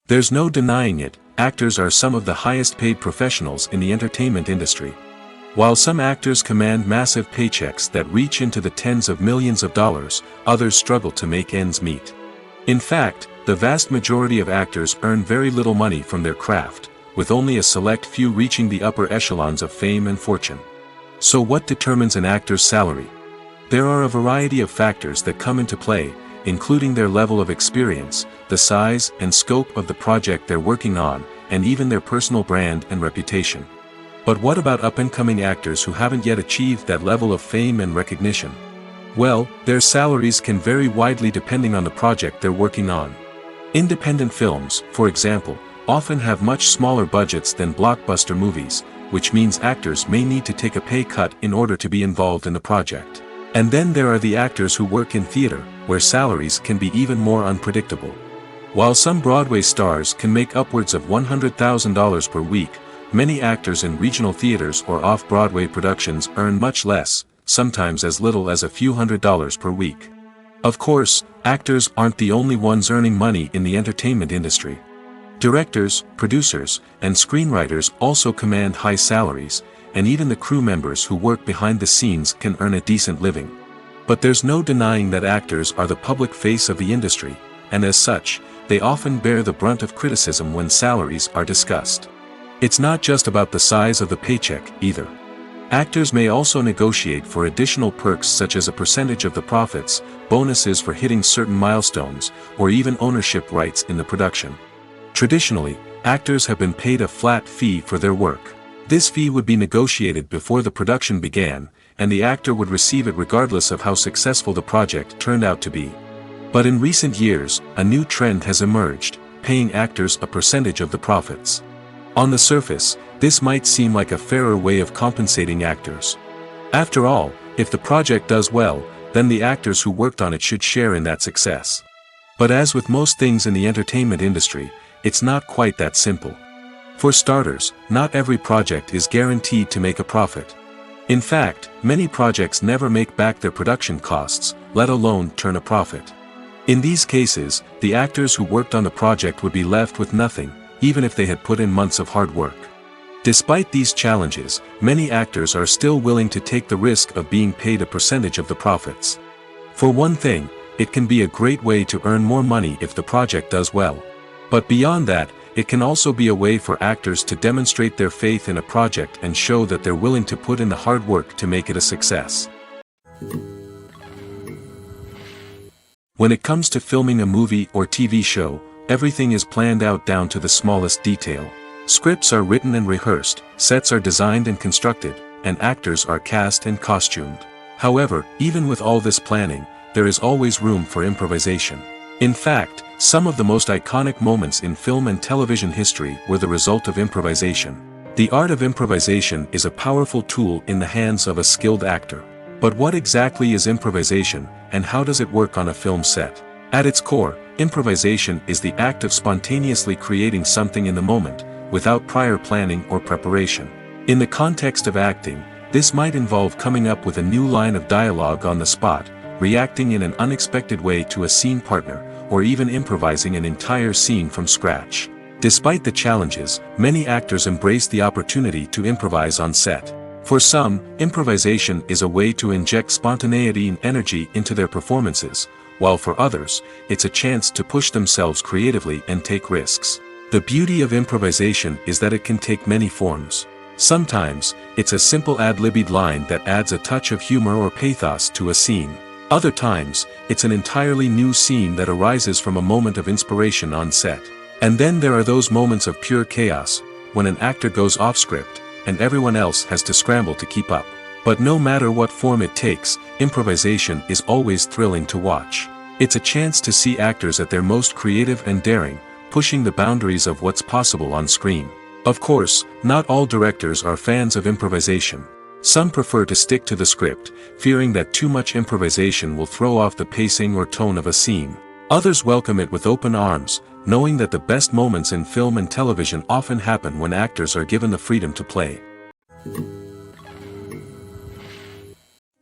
There's no denying it, actors are some of the highest paid professionals in the entertainment industry. While some actors command massive paychecks that reach into the tens of millions of dollars, others struggle to make ends meet. In fact, the vast majority of actors earn very little money from their craft, with only a select few reaching the upper echelons of fame and fortune. So what determines an actor's salary? There are a variety of factors that come into play, including their level of experience, the size and scope of the project they're working on, and even their personal brand and reputation. But what about up-and-coming actors who haven't yet achieved that level of fame and recognition? Well, their salaries can vary widely depending on the project they're working on. Independent films, for example, often have much smaller budgets than blockbuster movies, which means actors may need to take a pay cut in order to be involved in the project. And then there are the actors who work in theater, where salaries can be even more unpredictable. While some Broadway stars can make upwards of $100,000 per week, many actors in regional theaters or off-Broadway productions earn much less, sometimes as little as a few $100s per week. Of course, actors aren't the only ones earning money in the entertainment industry. Directors, producers, and screenwriters also command high salaries, and even the crew members who work behind the scenes can earn a decent living. But there's no denying that actors are the public face of the industry, and as such, they often bear the brunt of criticism when salaries are discussed. It's not just about the size of the paycheck, either. Actors may also negotiate for additional perks such as a percentage of the profits, bonuses for hitting certain milestones, or even ownership rights in the production. Traditionally, actors have been paid a flat fee for their work. This fee would be negotiated before the production began, and the actor would receive it regardless of how successful the project turned out to be. But in recent years, a new trend has emerged, paying actors a percentage of the profits. On the surface, this might seem like a fairer way of compensating actors. After all, if the project does well, then the actors who worked on it should share in that success. But as with most things in the entertainment industry, it's not quite that simple. For starters, not every project is guaranteed to make a profit. In fact, many projects never make back their production costs, let alone turn a profit. In these cases, the actors who worked on the project would be left with nothing, even if they had put in months of hard work. Despite these challenges, many actors are still willing to take the risk of being paid a percentage of the profits. For one thing, it can be a great way to earn more money if the project does well. But beyond that, it can also be a way for actors to demonstrate their faith in a project and show that they're willing to put in the hard work to make it a success. When it comes to filming a movie or TV show, everything is planned out down to the smallest detail. Scripts are written and rehearsed, sets are designed and constructed, and actors are cast and costumed. However, even with all this planning, there is always room for improvisation. In fact, some of the most iconic moments in film and television history were the result of improvisation. The art of improvisation is a powerful tool in the hands of a skilled actor. But what exactly is improvisation, and how does it work on a film set? At its core, improvisation is the act of spontaneously creating something in the moment, without prior planning or preparation. In the context of acting, this might involve coming up with a new line of dialogue on the spot, reacting in an unexpected way to a scene partner, or even improvising an entire scene from scratch. Despite the challenges, many actors embrace the opportunity to improvise on set. For some, improvisation is a way to inject spontaneity and energy into their performances, while for others, it's a chance to push themselves creatively and take risks. The beauty of improvisation is that it can take many forms. Sometimes, it's a simple ad-libbed line that adds a touch of humor or pathos to a scene. Other times, it's an entirely new scene that arises from a moment of inspiration on set. And then there are those moments of pure chaos, when an actor goes off script, and everyone else has to scramble to keep up. But no matter what form it takes, improvisation is always thrilling to watch. It's a chance to see actors at their most creative and daring, pushing the boundaries of what's possible on screen. Of course, not all directors are fans of improvisation. Some prefer to stick to the script, fearing that too much improvisation will throw off the pacing or tone of a scene. Others welcome it with open arms, knowing that the best moments in film and television often happen when actors are given the freedom to play.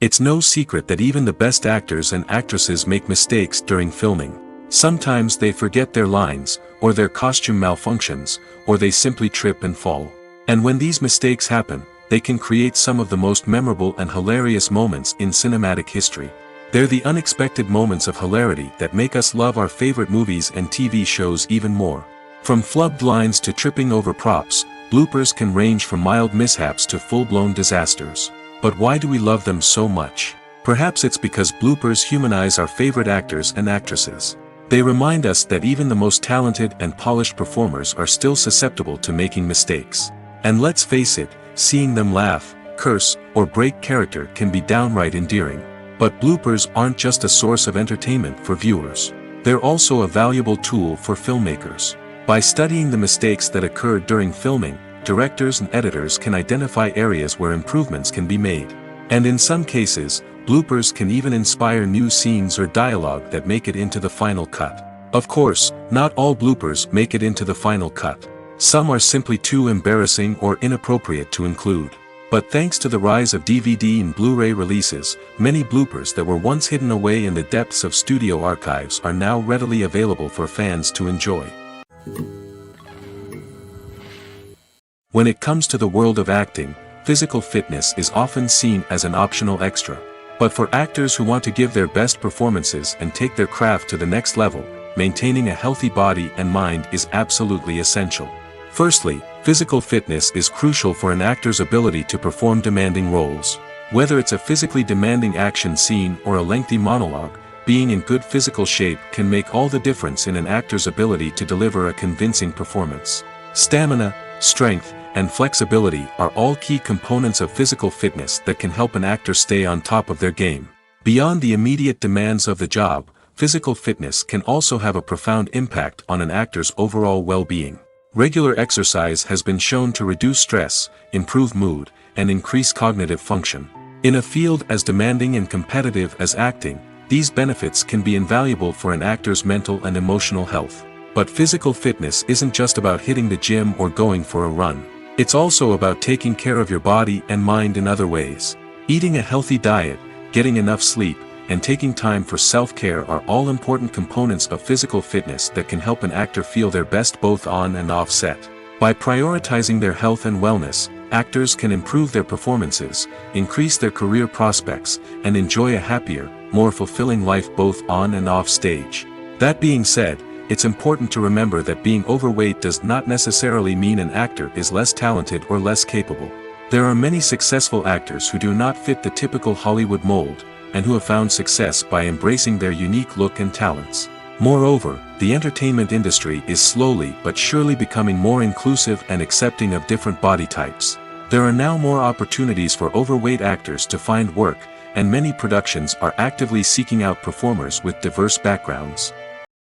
It's no secret that even the best actors and actresses make mistakes during filming. Sometimes they forget their lines, or their costume malfunctions, or they simply trip and fall. And when these mistakes happen, they can create some of the most memorable and hilarious moments in cinematic history. They're the unexpected moments of hilarity that make us love our favorite movies and TV shows even more. From flubbed lines to tripping over props, bloopers can range from mild mishaps to full-blown disasters. But why do we love them so much? Perhaps it's because bloopers humanize our favorite actors and actresses. They remind us that even the most talented and polished performers are still susceptible to making mistakes. And let's face it, seeing them laugh, curse, or break character can be downright endearing. But bloopers aren't just a source of entertainment for viewers. They're also a valuable tool for filmmakers. By studying the mistakes that occurred during filming, directors and editors can identify areas where improvements can be made. And in some cases, bloopers can even inspire new scenes or dialogue that make it into the final cut. Of course, not all bloopers make it into the final cut. Some are simply too embarrassing or inappropriate to include. But thanks to the rise of DVD and Blu-ray releases, many bloopers that were once hidden away in the depths of studio archives are now readily available for fans to enjoy. When it comes to the world of acting, physical fitness is often seen as an optional extra. But for actors who want to give their best performances and take their craft to the next level, maintaining a healthy body and mind is absolutely essential. Firstly, physical fitness is crucial for an actor's ability to perform demanding roles. Whether it's a physically demanding action scene or a lengthy monologue, being in good physical shape can make all the difference in an actor's ability to deliver a convincing performance. Stamina, strength, and flexibility are all key components of physical fitness that can help an actor stay on top of their game. Beyond the immediate demands of the job, physical fitness can also have a profound impact on an actor's overall well-being. Regular exercise has been shown to reduce stress, improve mood, and increase cognitive function. In a field as demanding and competitive as acting, these benefits can be invaluable for an actor's mental and emotional health. But physical fitness isn't just about hitting the gym or going for a run. It's also about taking care of your body and mind in other ways. Eating a healthy diet, getting enough sleep, and taking time for self-care are all important components of physical fitness that can help an actor feel their best both on and off set. By prioritizing their health and wellness, actors can improve their performances, increase their career prospects, and enjoy a happier, more fulfilling life both on and off stage. That being said, it's important to remember that being overweight does not necessarily mean an actor is less talented or less capable. There are many successful actors who do not fit the typical Hollywood mold, and who have found success by embracing their unique look and talents. Moreover, the entertainment industry is slowly but surely becoming more inclusive and accepting of different body types. There are now more opportunities for overweight actors to find work, and many productions are actively seeking out performers with diverse backgrounds.